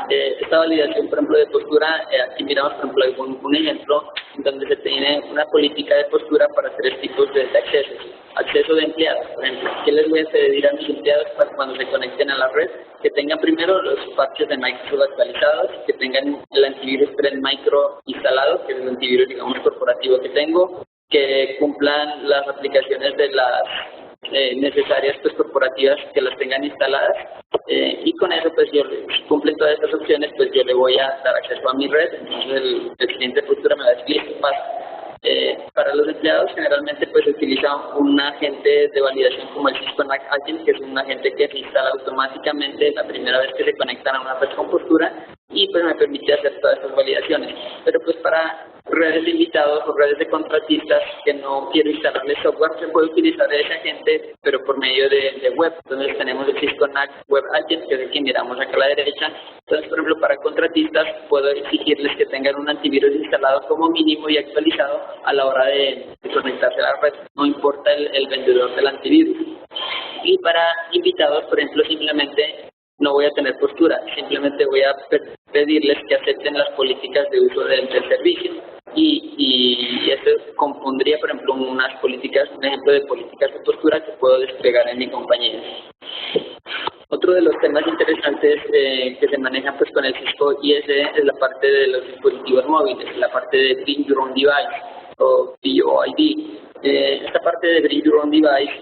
Esta validación, por ejemplo, de postura, aquí miramos, por ejemplo, un ejemplo donde se tiene una política de postura para 3 tipos de accesos. Acceso de empleados, por ejemplo. ¿Qué les voy a pedir a mis empleados para cuando se conecten a la red? Que tengan primero los parches de Microsoft actualizados, que tengan el antivirus Trend Micro instalado, que es el antivirus, digamos, corporativo que tengo, que cumplan las aplicaciones de las necesarias pues corporativas, que las tengan instaladas, y con eso pues si cumplen todas estas opciones, pues yo le voy a dar acceso a mi red. Entonces el cliente de postura me va a decir qué pasa. Para los empleados generalmente pues se utiliza un agente de validación como el Cisco NAC Agent, que es un agente que se instala automáticamente la primera vez que se conectan a una red con postura, y pues me permite hacer todas estas validaciones. Pero pues para redes de invitados o redes de contratistas que no quiero instalarle software, se puede utilizar ese agente, pero por medio de web. Entonces tenemos el Cisco NAC Web Agent, que es el que miramos acá a la derecha. Entonces, por ejemplo, para contratistas puedo exigirles que tengan un antivirus instalado como mínimo y actualizado a la hora de conectarse a la red, no importa el vendedor del antivirus. Y para invitados, por ejemplo, simplemente no voy a tener postura, simplemente voy a pedirles que acepten las políticas de uso del servicio, y esto compondría, por ejemplo, un ejemplo de políticas de postura que puedo desplegar en mi compañía. Otro de los temas interesantes que se manejan pues con el Cisco ISE es la parte de los dispositivos móviles, la parte de Bring Your Own Device o BOID. Esta parte de Bring Your Own Device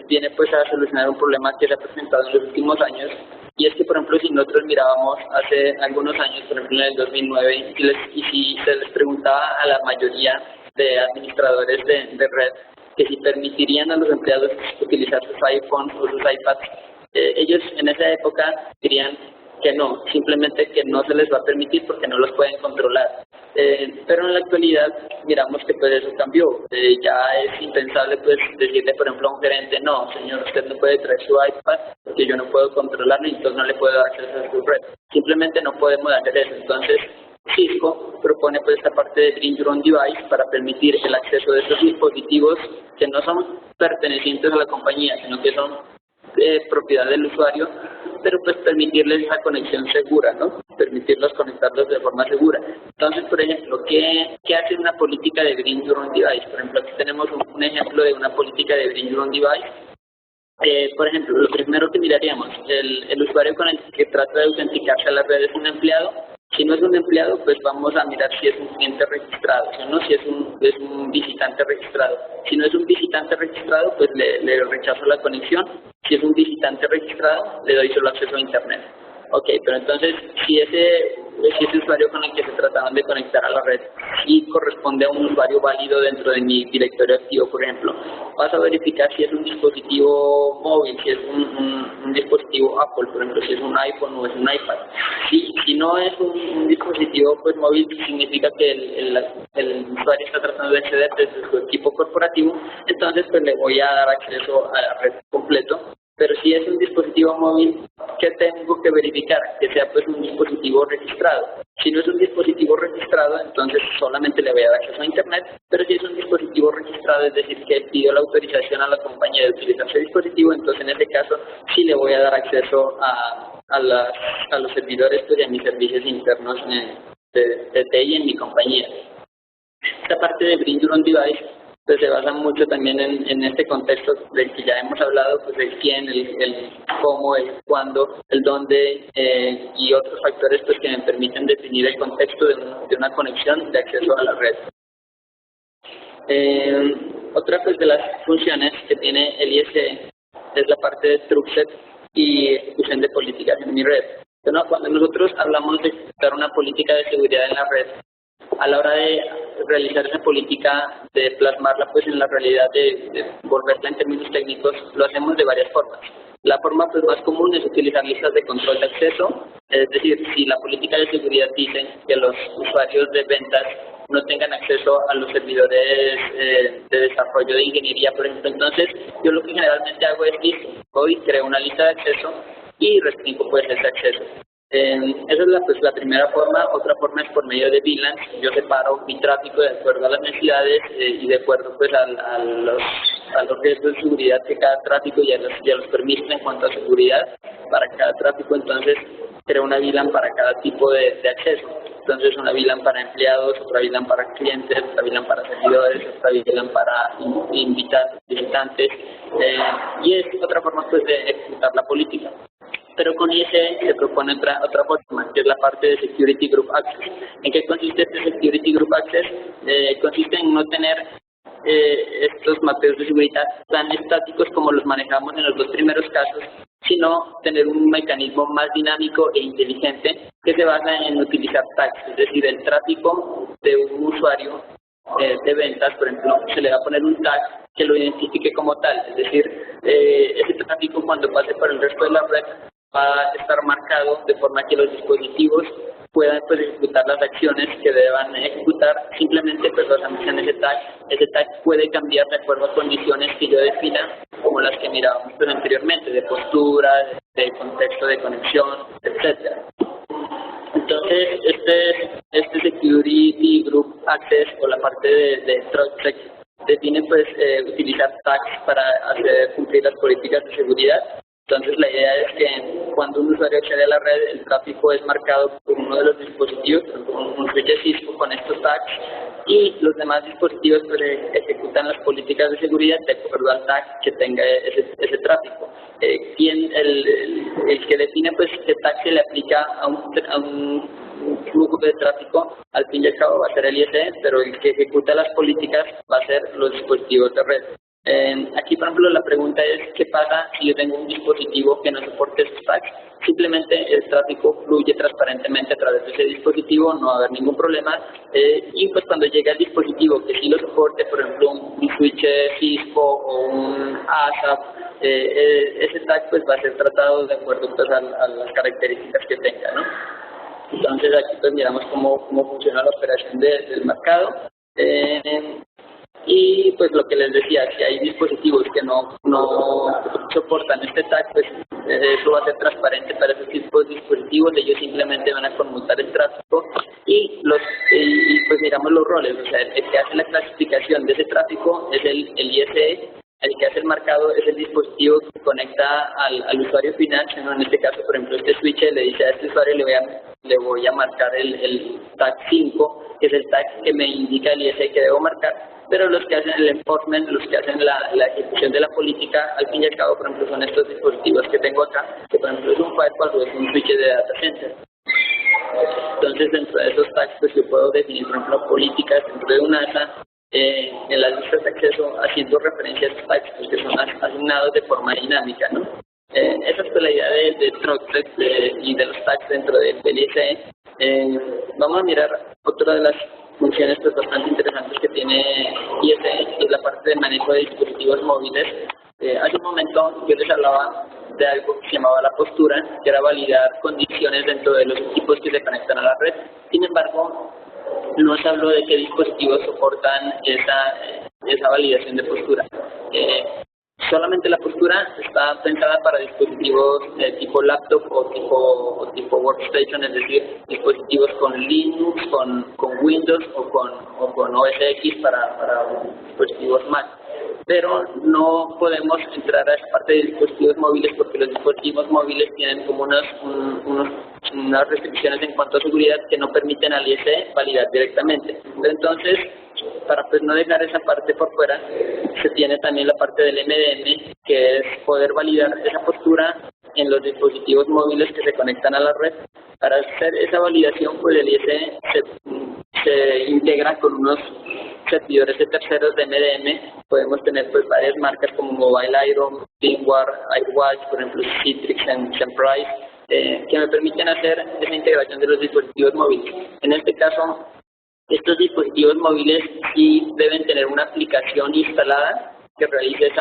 viene pues a solucionar un problema que se ha presentado en los últimos años, y es que, por ejemplo, si nosotros mirábamos hace algunos años, por ejemplo en el 2009, y si se les preguntaba a la mayoría de administradores de red que si permitirían a los empleados utilizar sus iPhones o sus iPads, ellos en esa época dirían que no, simplemente que no se les va a permitir porque no los pueden controlar. Pero en la actualidad miramos que pues eso cambió. Ya es impensable pues decirle, por ejemplo, a un gerente, no, señor, usted no puede traer su iPad porque yo no puedo controlarlo y entonces no le puedo dar acceso a su red. Simplemente no podemos hacer eso. Entonces Cisco propone pues esta parte de Bring Your Own Device para permitir el acceso de estos dispositivos que no son pertenecientes a la compañía, sino que son propiedad del usuario, pero pues permitirles esa conexión segura, ¿no? Permitirlos conectarlos de forma segura. Entonces, por ejemplo, ¿qué hace una política de Bring Your Own Device? Por ejemplo, aquí tenemos un ejemplo de una política de Bring Your Own Device. Por ejemplo, lo primero que miraríamos, el usuario con el que trata de autenticarse a la red es un empleado. Si no es un empleado, pues vamos a mirar si es un cliente registrado, ¿no? Si es un visitante registrado. Si no es un visitante registrado, pues le rechazo la conexión. Si es un visitante registrado, le doy solo acceso a Internet. Ok, pero entonces, si ese usuario con el que se trataban de conectar a la red sí corresponde a un usuario válido dentro de mi directorio activo, por ejemplo, vas a verificar si es un dispositivo móvil, si es un dispositivo Apple, por ejemplo, si es un iPhone o es un iPad. Si no es un dispositivo pues móvil, significa que el usuario está tratando de acceder desde su equipo corporativo, entonces pues le voy a dar acceso a la red completo. Pero si es un dispositivo móvil, ¿qué tengo que verificar? Que sea pues un dispositivo registrado. Si no es un dispositivo registrado, entonces solamente le voy a dar acceso a Internet, pero si es un dispositivo registrado, es decir, que pido la autorización a la compañía de utilizar ese dispositivo, entonces en ese caso sí le voy a dar acceso a los servidores pues, y a mis servicios internos de TI en mi compañía. Esta parte de Bring Your Own Device pues se basa mucho también en este contexto del que ya hemos hablado, pues el quién, el cómo, el cuándo, el dónde, y otros factores pues que me permiten definir el contexto de una conexión de acceso a la red. Otra pues de las funciones que tiene el ISE es la parte de TruthSet y ejecución de políticas en mi red. Entonces, cuando nosotros hablamos de ejecutar una política de seguridad en la red, a la hora de realizar esa política, de plasmarla pues en la realidad, de volverla en términos técnicos, lo hacemos de varias formas. La forma pues más común es utilizar listas de control de acceso, es decir, si la política de seguridad dice que los usuarios de ventas no tengan acceso a los servidores de desarrollo de ingeniería, por ejemplo, entonces yo lo que generalmente hago es listo, voy, creo una lista de acceso y restringo pues ese acceso. Esa es la primera forma. Otra forma es por medio de VLANs. Yo separo mi tráfico de acuerdo a las necesidades y de acuerdo pues a los riesgos de seguridad que cada tráfico y a los permisos en cuanto a seguridad para cada tráfico. Entonces creo una VLAN para cada tipo de acceso. Entonces una VLAN para empleados, otra VLAN para clientes, otra VLAN para servidores, otra VLAN para visitantes, y es otra forma pues de ejecutar la política. Pero con ISE se propone otra forma, que es la parte de Security Group Access. ¿En qué consiste este Security Group Access? Consiste en no tener estos mapeos de seguridad tan estáticos como los manejamos en los dos primeros casos, sino tener un mecanismo más dinámico e inteligente que se basa en utilizar tags, es decir, el tráfico de un usuario de ventas, por ejemplo, se le va a poner un tag que lo identifique como tal, es decir, ese tráfico cuando pase por el resto de la red va a estar marcado de forma que los dispositivos puedan pues ejecutar las acciones que deban ejecutar simplemente pues basándose en ese tag. Ese tag puede cambiar de acuerdo a condiciones que yo defina, como las que mirábamos pues anteriormente, de postura, de contexto de conexión, etcétera. Entonces, este Security Group Access o la parte de TrustSec define pues utilizar tags para hacer cumplir las políticas de seguridad. Entonces la idea es que cuando un usuario accede a la red, el tráfico es marcado por uno de los dispositivos, un switch Cisco con estos tags, y los demás dispositivos pues, ejecutan las políticas de seguridad de acuerdo al tag que tenga ese tráfico. El que define pues qué tag se le aplica a un flujo de tráfico, al fin y al cabo va a ser el ISE, pero el que ejecuta las políticas va a ser los dispositivos de red. Aquí, por ejemplo, la pregunta es, ¿qué pasa si yo tengo un dispositivo que no soporte esos tags? Simplemente el tráfico fluye transparentemente a través de ese dispositivo, no va a haber ningún problema, y pues cuando llegue al dispositivo que sí lo soporte, por ejemplo, un switch Cisco o un ASAP, ese tag pues va a ser tratado de acuerdo pues, a las características que tenga, ¿no? Entonces aquí pues miramos cómo funciona la operación del mercado. Y pues lo que les decía, si hay dispositivos que no soportan este tag, pues eso va a ser transparente para esos tipos de dispositivos, ellos simplemente van a conmutar el tráfico y pues miramos los roles, o sea, el que hace la clasificación de ese tráfico es el ISE, el que hace el marcado es el dispositivo que conecta al usuario final, en este caso, por ejemplo, este switch le dice a este usuario le voy a marcar el tag 5, que es el tag que me indica el ISE que debo marcar, pero los que hacen el enforcement, los que hacen la ejecución de la política, al fin y al cabo, por ejemplo, son estos dispositivos que tengo acá, que por ejemplo es un firewall o es un switch de data center. Entonces, dentro de esos tags, pues yo puedo definir, por ejemplo, políticas dentro de un ASA, en las listas de acceso, haciendo referencia a esos tags, pues, que son asignados de forma dinámica, ¿no? Esa es la idea de TrustSec y de los tags dentro del ISE. Vamos a mirar otra de las funciones pues, bastante interesantes que tiene ISE, que es la parte de manejo de dispositivos móviles. Hace un momento yo les hablaba de algo que se llamaba la postura, que era validar condiciones dentro de los equipos que se conectan a la red. Sin embargo, no se habló de qué dispositivos soportan esa validación de postura. Solamente la postura está pensada para dispositivos tipo laptop o tipo workstation, es decir, dispositivos con Linux, con Windows o con OS X para dispositivos Mac. Pero no podemos entrar a esa parte de dispositivos móviles porque los dispositivos móviles tienen como unas restricciones en cuanto a seguridad que no permiten al ISE validar directamente. Entonces, para pues no dejar esa parte por fuera, se tiene también la parte del MDM, que es poder validar esa postura en los dispositivos móviles que se conectan a la red. Para hacer esa validación, pues el ISE se integra con unos servidores de terceros de MDM. Podemos tener pues varias marcas como Mobile Iron, VMware, iWatch, por ejemplo Citrix, Semprise, que me permiten hacer esa integración de los dispositivos móviles. En este caso, estos dispositivos móviles sí deben tener una aplicación instalada que realice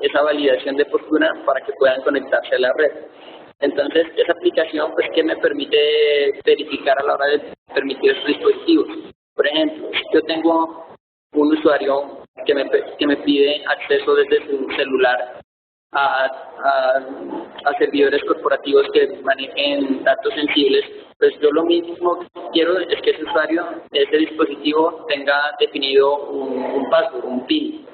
esa validación de postura para que puedan conectarse a la red. Entonces, esa aplicación, pues, ¿qué me permite verificar a la hora de permitir estos dispositivos? Por ejemplo, si yo tengo un usuario que me pide acceso desde su celular a servidores corporativos que manejen datos sensibles, pues yo lo mismo que quiero es que ese usuario, ese dispositivo, tenga definido un password, un PIN.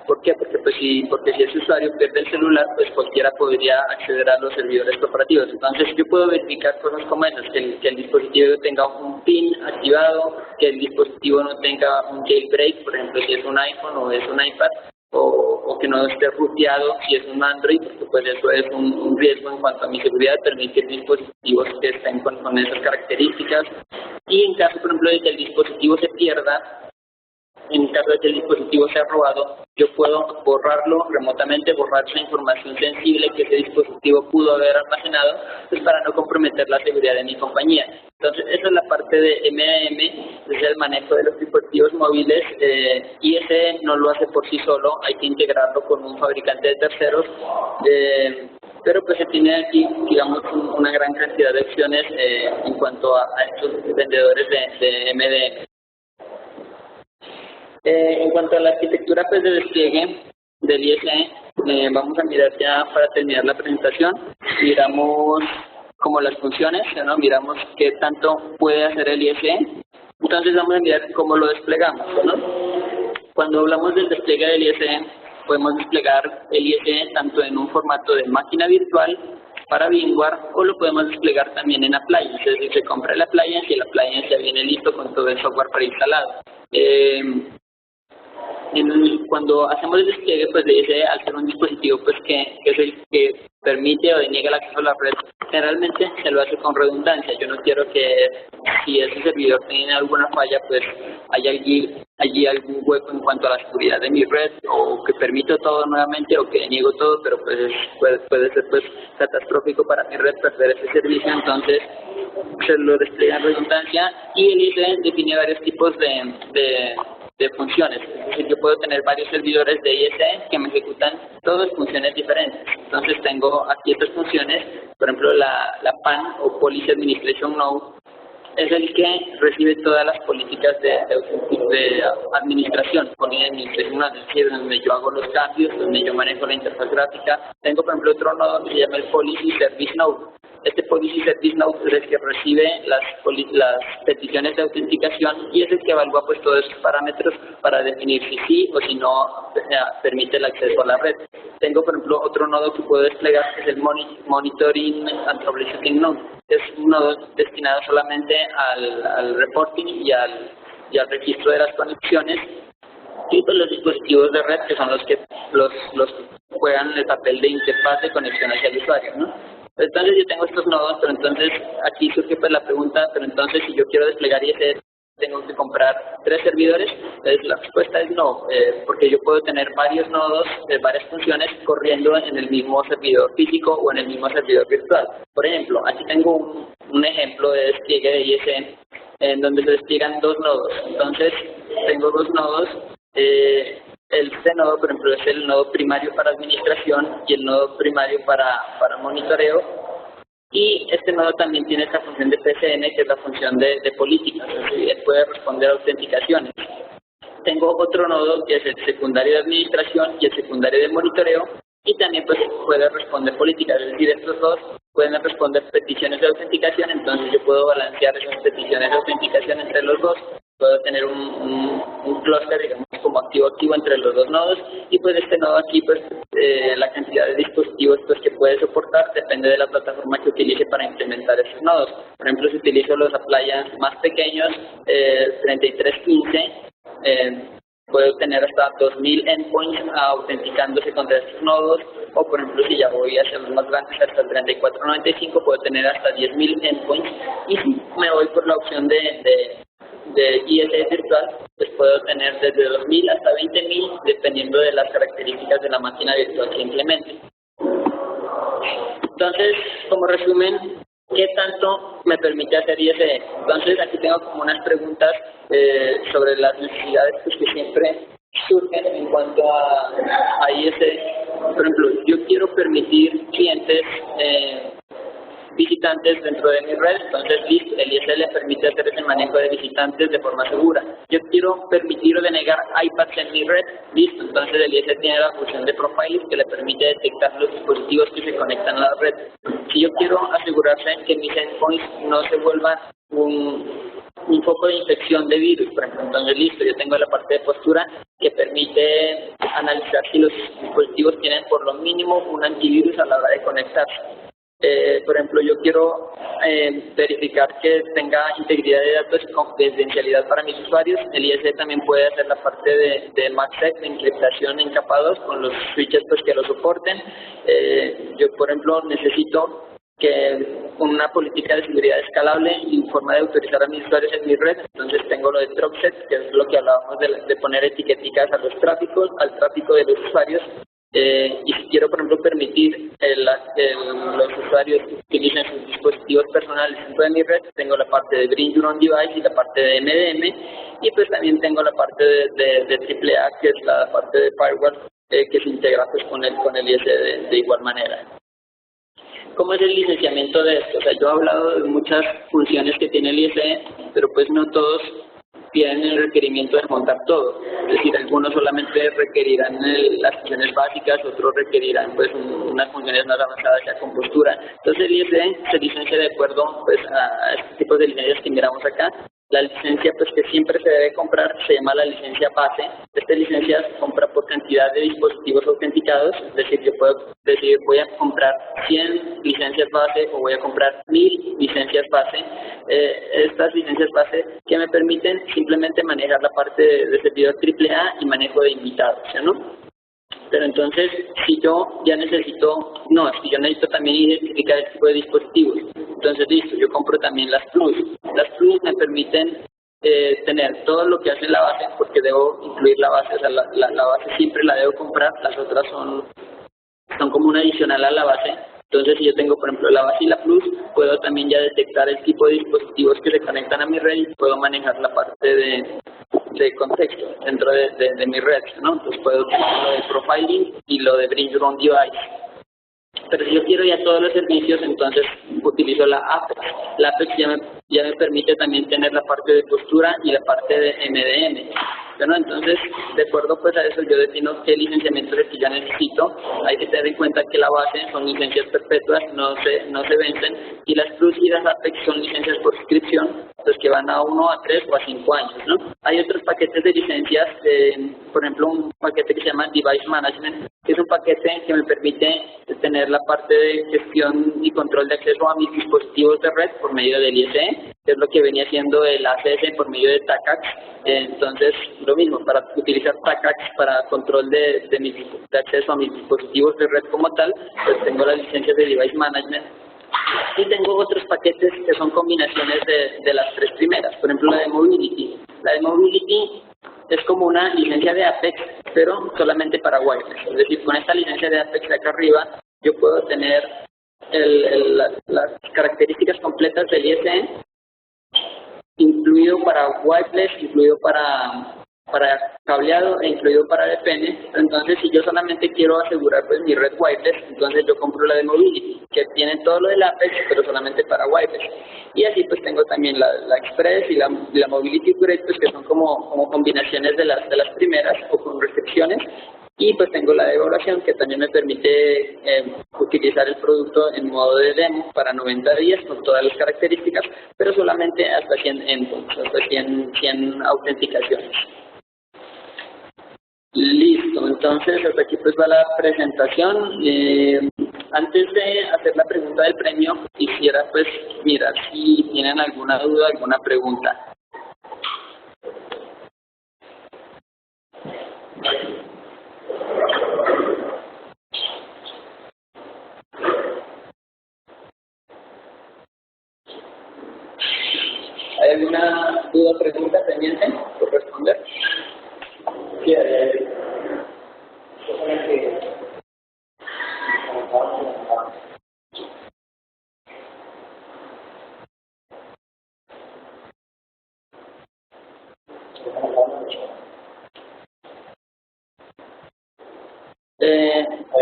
¿Por qué? Porque si ese usuario pierde el celular, pues cualquiera podría acceder a los servidores corporativos. Entonces yo puedo verificar cosas como esas, que el dispositivo tenga un PIN activado, que el dispositivo no tenga un jailbreak, por ejemplo, si es un iPhone o es un iPad, o que no esté ruteado si es un Android, porque pues eso es un riesgo en cuanto a mi seguridad, permitir dispositivos que estén con esas características. Y en caso, por ejemplo, de que el dispositivo se pierda, en caso de que el dispositivo sea robado, yo puedo borrarlo remotamente, borrar esa información sensible que ese dispositivo pudo haber almacenado, pues para no comprometer la seguridad de mi compañía. Entonces, esa es la parte de MDM, es el manejo de los dispositivos móviles, y ese no lo hace por sí solo, hay que integrarlo con un fabricante de terceros, pero pues se tiene aquí, digamos, una gran cantidad de opciones en cuanto a estos vendedores de MDM. En cuanto a la arquitectura pues de despliegue del ISE, vamos a mirar ya para terminar la presentación, miramos como las funciones, ¿no? Miramos qué tanto puede hacer el ISE, entonces vamos a mirar cómo lo desplegamos, ¿no? Cuando hablamos del despliegue del ISE, podemos desplegar el ISE tanto en un formato de máquina virtual para VMware, o lo podemos desplegar también en appliance, es decir, se compra el appliance y el appliance ya viene listo con todo el software preinstalado. Cuando hacemos el despliegue pues de ISE, al ser un dispositivo pues que es el que permite o deniega el acceso a la red, generalmente se lo hace con redundancia. Yo no quiero que si ese servidor tiene alguna falla, pues haya allí algún hueco en cuanto a la seguridad de mi red, o que permito todo nuevamente o que deniego todo, pero pues puede ser pues catastrófico para mi red perder ese servicio. Entonces se lo despliega en redundancia, y el ISE define varios tipos de funciones. Es decir, yo puedo tener varios servidores de ISE que me ejecutan todas funciones diferentes. Entonces tengo aquí estas funciones, por ejemplo la PAN o Policy Administration Node es el que recibe todas las políticas de administración, Policy Administration Node, es decir, donde yo hago los cambios, donde yo manejo la interfaz gráfica. Tengo por ejemplo otro nodo que se llama el Policy Service Node. Este Policy Service Node es el que recibe las peticiones de autenticación y es el que evalúa pues todos esos parámetros para definir si sí o si no permite el acceso a la red. Tengo por ejemplo otro nodo que puedo desplegar, que es el Monitoring and Troubleshooting Node. Es un nodo destinado solamente al reporting y al registro de las conexiones, y pues los dispositivos de red, que son los que juegan el papel de interfaz de conexión hacia el usuario, ¿no? Entonces yo tengo estos nodos, pero entonces aquí surge pues la pregunta, pero entonces si yo quiero desplegar ISE, ¿tengo que comprar 3 servidores? Entonces la respuesta es no, porque yo puedo tener varios nodos de varias funciones corriendo en el mismo servidor físico o en el mismo servidor virtual. Por ejemplo, aquí tengo un ejemplo de despliegue de ISE en donde se despliegan 2 nodos. Entonces tengo 2 nodos. Este nodo, por ejemplo, es el nodo primario para administración y el nodo primario para monitoreo. Y este nodo también tiene esta función de PCN, que es la función de políticas, es decir, él puede responder a autenticaciones. Tengo otro nodo que es el secundario de administración y el secundario de monitoreo, y también pues puede responder políticas, es decir, estos dos pueden responder peticiones de autenticación. Entonces yo puedo balancear esas peticiones de autenticación entre los dos. Puedo tener un clúster, digamos, como activo entre los 2 nodos, y pues este nodo aquí, pues la cantidad de dispositivos pues que puede soportar depende de la plataforma que utilice para implementar esos nodos. Por ejemplo, si utilizo los appliance más pequeños, 3315, puedo tener hasta 2000 endpoints autenticándose contra estos nodos, o por ejemplo si ya voy a hacer los más grandes hasta el 3495, puedo tener hasta 10.000 endpoints, y si me voy por la opción de ISE virtual, pues puedo tener desde 2.000 hasta 20.000, dependiendo de las características de la máquina virtual que implemente. Entonces, como resumen, ¿qué tanto me permite hacer ISE? Entonces, aquí tengo como unas preguntas sobre las necesidades pues, que siempre surgen en cuanto a ISE. Por ejemplo, yo quiero permitir clientes visitantes dentro de mi red, entonces listo, el ISE le permite hacer ese manejo de visitantes de forma segura. Yo quiero permitir o denegar iPads en mi red, listo, entonces el ISE tiene la función de profiling que le permite detectar los dispositivos que se conectan a la red. Si yo quiero asegurarse que mis endpoints no se vuelvan un foco de infección de virus, por ejemplo, entonces listo, yo tengo la parte de postura que permite analizar si los dispositivos tienen por lo mínimo un antivirus a la hora de conectarse. Por ejemplo, yo quiero verificar que tenga integridad de datos y confidencialidad para mis usuarios. El ISE también puede hacer la parte de MACsec, de encriptación en capa 2 con los switches pues, que lo soporten. Yo, por ejemplo, necesito que una política de seguridad escalable y forma de autorizar a mis usuarios en mi red. Entonces tengo lo de Truckset, que es lo que hablábamos de poner etiqueticas a los tráficos, al tráfico de los usuarios. Y si quiero, por ejemplo, permitir los usuarios que utilicen sus dispositivos personales dentro de mi red, tengo la parte de Bring Your Own Device y la parte de MDM, y pues también tengo la parte de AAA, que es la parte de Firewall, que se integra pues con el ISE de igual manera. ¿Cómo es el licenciamiento de esto? O sea, yo he hablado de muchas funciones que tiene el ISE, pero pues no todos tienen el requerimiento de montar todo. Es decir, algunos solamente requerirán las funciones básicas, otros requerirán pues unas funciones más avanzadas ya con postura. Entonces el ISE se licencia de acuerdo pues a este tipo de licencias que miramos acá. La licencia pues que siempre se debe comprar se llama la licencia base. Esta licencia se compra por cantidad de dispositivos autenticados, es decir, yo puedo decir voy a comprar 100 licencias base o voy a comprar 1000 licencias base. Estas licencias base que me permiten simplemente manejar la parte de servidor AAA y manejo de invitados, ¿no? Pero entonces, si yo ya necesito, si yo necesito también identificar el tipo de dispositivos, entonces listo, yo compro también las Plus. Las Plus me permiten tener todo lo que hace la base, porque debo incluir la base, o sea, la base siempre la debo comprar, las otras son como un adicional a la base. Entonces, si yo tengo, por ejemplo, la base y la Plus, puedo también ya detectar el tipo de dispositivos que se conectan a mi red y puedo manejar la parte de contexto dentro de mi red, ¿no? Entonces, puedo utilizar lo de profiling y lo de Bring Your Own Device. Pero si yo quiero ya todos los servicios, entonces utilizo la Apex. La Apex ya me permite también tener la parte de postura y la parte de MDM. Bueno, entonces, de acuerdo pues a eso, yo defino qué licenciamiento es el que ya necesito. Hay que tener en cuenta que la base son licencias perpetuas, no se vencen, y las Plus y las Apex son licencias por suscripción, pues que van a 1, a 3 o a 5 años, ¿no? Hay otros paquetes de licencias, por ejemplo, un paquete que se llama Device Management, que es un paquete que me permite tener la parte de gestión y control de acceso a mis dispositivos de red por medio del ISE, que es lo que venía haciendo el ACS por medio de TACAX. Entonces, lo mismo, para utilizar TACAX para control de acceso a mis dispositivos de red como tal, pues tengo las licencias de Device Management. Y tengo otros paquetes que son combinaciones de las tres primeras, por ejemplo la de Mobility. La de Mobility es como una licencia de Apex, pero solamente para wireless. Es decir, con esta licencia de Apex de acá arriba, yo puedo tener las características completas del ISE, incluido para wireless, incluido para cableado e incluido para VPN. Entonces, si yo solamente quiero asegurar pues mi red wireless, entonces yo compro la de Mobility, que tiene todo lo del Apex, pero solamente para wireless. Y así pues tengo también la Express y la Mobility Upgrade, pues que son como combinaciones de las primeras o con restricciones. Y pues tengo la de evaluación que también me permite utilizar el producto en modo de demo para 90 días con todas las características, pero solamente hasta 100 endpoints, hasta 100 autenticaciones. Listo, entonces hasta aquí pues va la presentación. Antes de hacer la pregunta del premio, quisiera pues mirar si tienen alguna duda, alguna pregunta. ¿Hay alguna duda o pregunta pendiente por responder? Sí,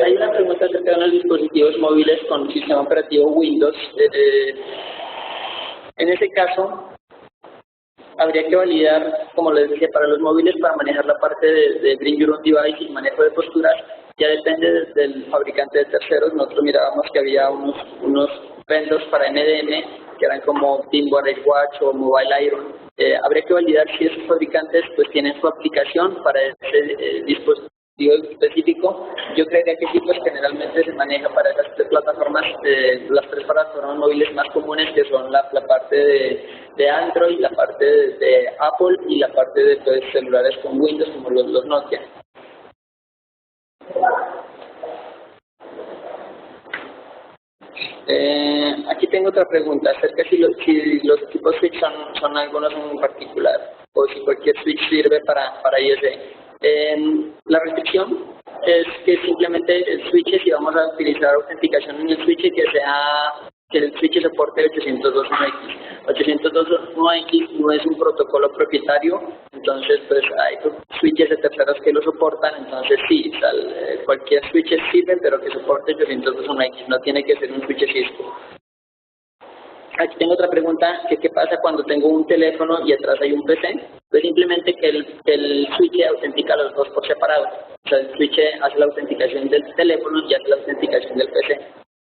Hay una pregunta acerca de los dispositivos móviles con sistema operativo Windows. En ese caso, habría que validar, como les decía, para los móviles, para manejar la parte de Bring Your Own Device y manejo de posturas, ya depende del fabricante de terceros. Nosotros mirábamos que había unos vendors para MDM, que eran como Pinboard Watch o Mobile Iron. Habría que validar si esos fabricantes pues tienen su aplicación para ese dispositivo específico. Yo creería que sí, pues generalmente se maneja para esas tres plataformas, las tres plataformas móviles más comunes, que son la parte de Android, la parte de Apple y la parte de pues, celulares con Windows como los Nokia. Aquí tengo otra pregunta acerca si los equipos Switch son algunos en particular o si cualquier Switch sirve para ISE. La restricción es que simplemente el switch, si vamos a utilizar autenticación en el switch, que el switch soporte 802.1x. 802.1x no es un protocolo propietario, entonces pues hay switches de terceros que lo soportan, entonces sí, cualquier switch sirve, pero que soporte 802.1x, no tiene que ser un switch Cisco. Aquí tengo otra pregunta, que qué pasa cuando tengo un teléfono y atrás hay un PC. Pues simplemente que el switch autentica a los dos por separado. O sea, el switch hace la autenticación del teléfono y hace la autenticación del PC.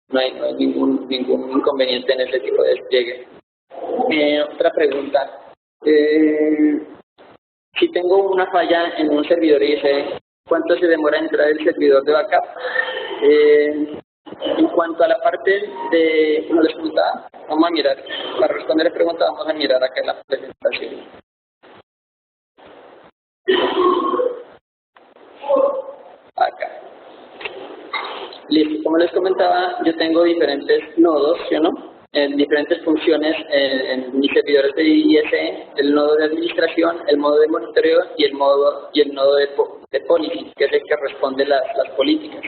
No hay ningún inconveniente en ese tipo de despliegue. Otra pregunta. Si tengo una falla en un servidor ISE, ¿cuánto se demora en entrar el servidor de backup? En cuanto a la parte de, como les comentaba, vamos a mirar, para responder la pregunta vamos a mirar acá en la presentación. Acá. Listo, como les comentaba, yo tengo diferentes nodos, ¿sí o no? Diferentes funciones en mis servidores de ISE, el nodo de administración, el modo de monitoreo y el nodo de policy, que es el que responde las políticas.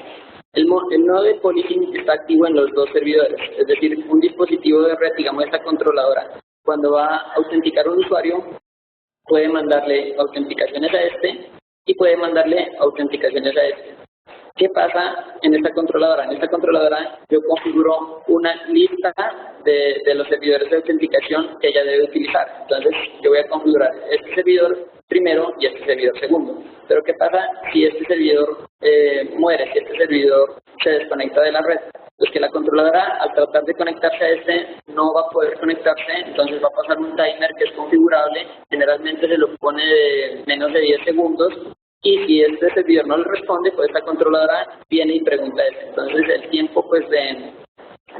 El nodo de policy está activo en los dos servidores, es decir, un dispositivo de red, digamos esta controladora, cuando va a autenticar a un usuario, puede mandarle autenticaciones a este y puede mandarle autenticaciones a este. ¿Qué pasa en esta controladora? En esta controladora yo configuro una lista de los servidores de autenticación que ella debe utilizar. Entonces yo voy a configurar este servidor primero y este servidor segundo. Pero ¿qué pasa si este servidor muere, si este servidor se desconecta de la red? Pues que la controladora, al tratar de conectarse a este, no va a poder conectarse, entonces va a pasar un timer que es configurable, generalmente se lo pone de menos de 10 segundos, y si este servidor no le responde, pues esta controladora viene y pregunta eso. Entonces el tiempo pues de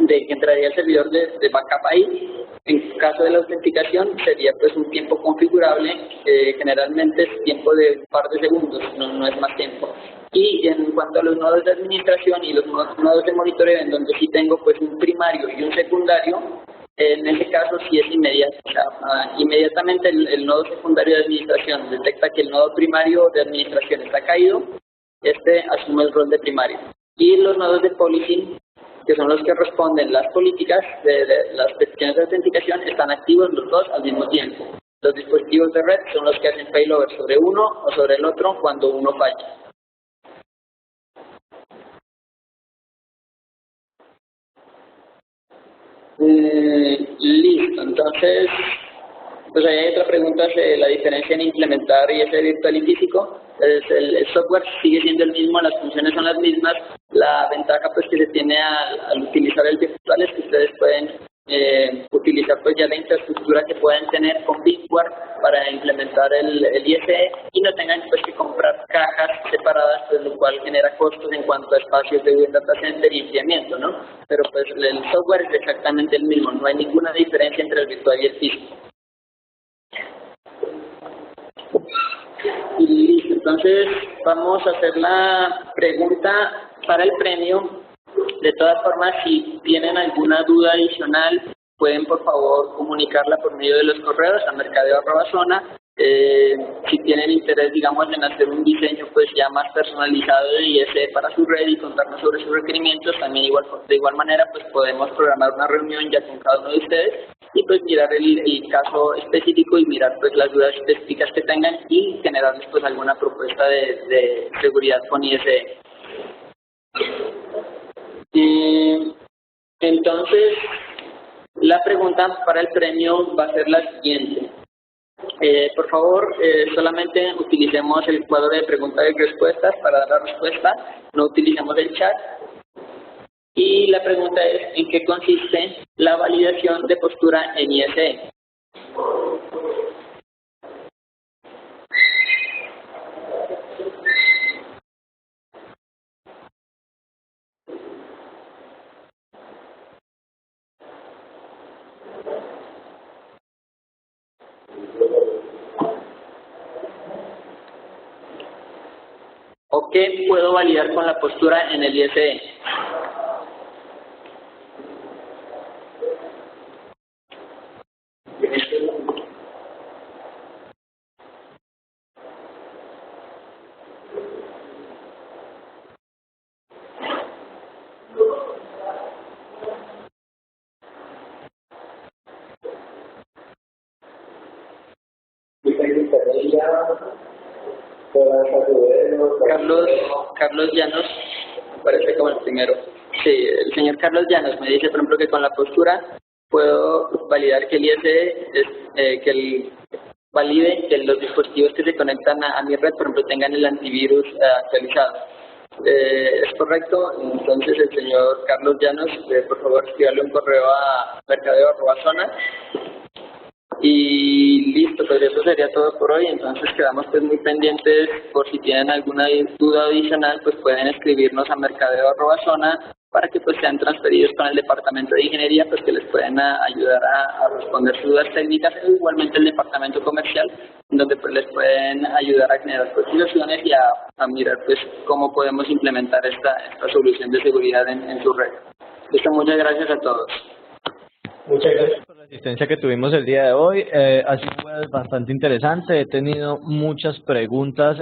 que entraría el servidor de backup ahí, en caso de la autenticación, sería pues un tiempo configurable, generalmente es tiempo de un par de segundos, no es más tiempo. Y en cuanto a los nodos de administración y los nodos de monitoreo, en donde sí tengo pues un primario y un secundario, en ese caso sí es inmediato. O sea, inmediatamente el nodo secundario de administración detecta que el nodo primario de administración está caído, este asume el rol de primario. Y los nodos de policy, que son los que responden las políticas de las peticiones de autenticación, están activos los dos al mismo tiempo. Los dispositivos de red son los que hacen failover sobre uno o sobre el otro cuando uno falla. Listo, entonces, pues ahí hay otra pregunta de la diferencia en implementar ISE virtual y físico. El software sigue siendo el mismo, las funciones son las mismas. La ventaja pues que se tiene al utilizar el virtual es que ustedes pueden utilizar pues ya la infraestructura que pueden tener con Pinboard para implementar el ISE y no tengan pues que comprar cajas separadas, pues lo cual genera costos en cuanto a espacios de un data center y enfriamiento, ¿no? Pero pues el software es exactamente el mismo, no hay ninguna diferencia entre el virtual y el físico. Y listo, entonces vamos a hacer la pregunta para el premio. De todas formas, si tienen alguna duda adicional, pueden por favor comunicarla por medio de los correos a mercadeo@zona. Si tienen interés, digamos, en hacer un diseño pues ya más personalizado de ISE para su red y contarnos sobre sus requerimientos, también de igual manera pues podemos programar una reunión ya con cada uno de ustedes y pues mirar el caso específico y mirar pues las dudas específicas que tengan y generarles pues alguna propuesta de seguridad con ISE. Entonces, la pregunta para el premio va a ser la siguiente. Por favor, solamente utilicemos el cuadro de preguntas y respuestas para dar la respuesta, no utilicemos el chat. Y la pregunta es, ¿en qué consiste la validación de postura en ISE? ¿O qué puedo validar con la postura en el ISE? Carlos Llanos, me parece como el primero. Sí, el señor Carlos Llanos me dice, por ejemplo, que con la postura puedo validar que el ISE valide que los dispositivos que se conectan a mi red, por ejemplo, tengan el antivirus actualizado. ¿Es correcto? Entonces, el señor Carlos Llanos, por favor, escribirle un correo a mercadeo@zona. Y listo, pues eso sería todo por hoy. Entonces quedamos pues muy pendientes, por si tienen alguna duda adicional, pues pueden escribirnos a mercadeo@zona para que pues sean transferidos con el departamento de ingeniería, pues que les pueden ayudar a responder sus dudas técnicas, e igualmente el departamento comercial, donde pues les pueden ayudar a generar cotizaciones y a mirar pues cómo podemos implementar esta solución de seguridad en su red. Listo, muchas gracias a todos. Muchas gracias por la asistencia que tuvimos el día de hoy. Ha sido bastante interesante. He tenido muchas preguntas,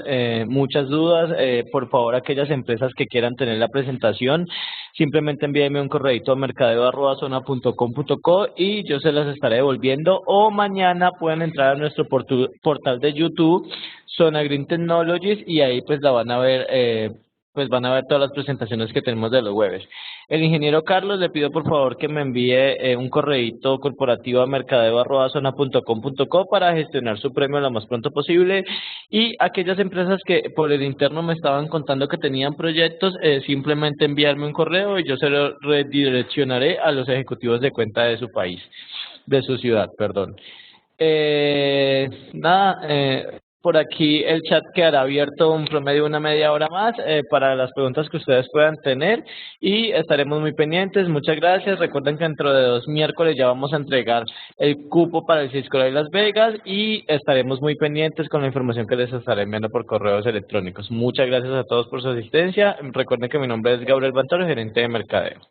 muchas dudas. Por favor, aquellas empresas que quieran tener la presentación, simplemente envíenme un correíto a mercadeo@zona.com.co y yo se las estaré devolviendo. O mañana pueden entrar a nuestro portal de YouTube, Zona Green Technologies, y ahí pues la van a ver. Pues van a ver todas las presentaciones que tenemos de los jueves. El ingeniero Carlos, le pido por favor que me envíe un correíto corporativo a mercadeo@zona.com.co para gestionar su premio lo más pronto posible. Y aquellas empresas que por el interno me estaban contando que tenían proyectos, simplemente enviarme un correo y yo se lo redireccionaré a los ejecutivos de cuenta de su país, de su ciudad, perdón. Por aquí el chat quedará abierto un promedio de una media hora más para las preguntas que ustedes puedan tener y estaremos muy pendientes. Muchas gracias. Recuerden que dentro de 2 miércoles ya vamos a entregar el cupo para el Cisco de Las Vegas y estaremos muy pendientes con la información que les estaré enviando por correos electrónicos. Muchas gracias a todos por su asistencia. Recuerden que mi nombre es Gabriel Bantoro, gerente de mercadeo.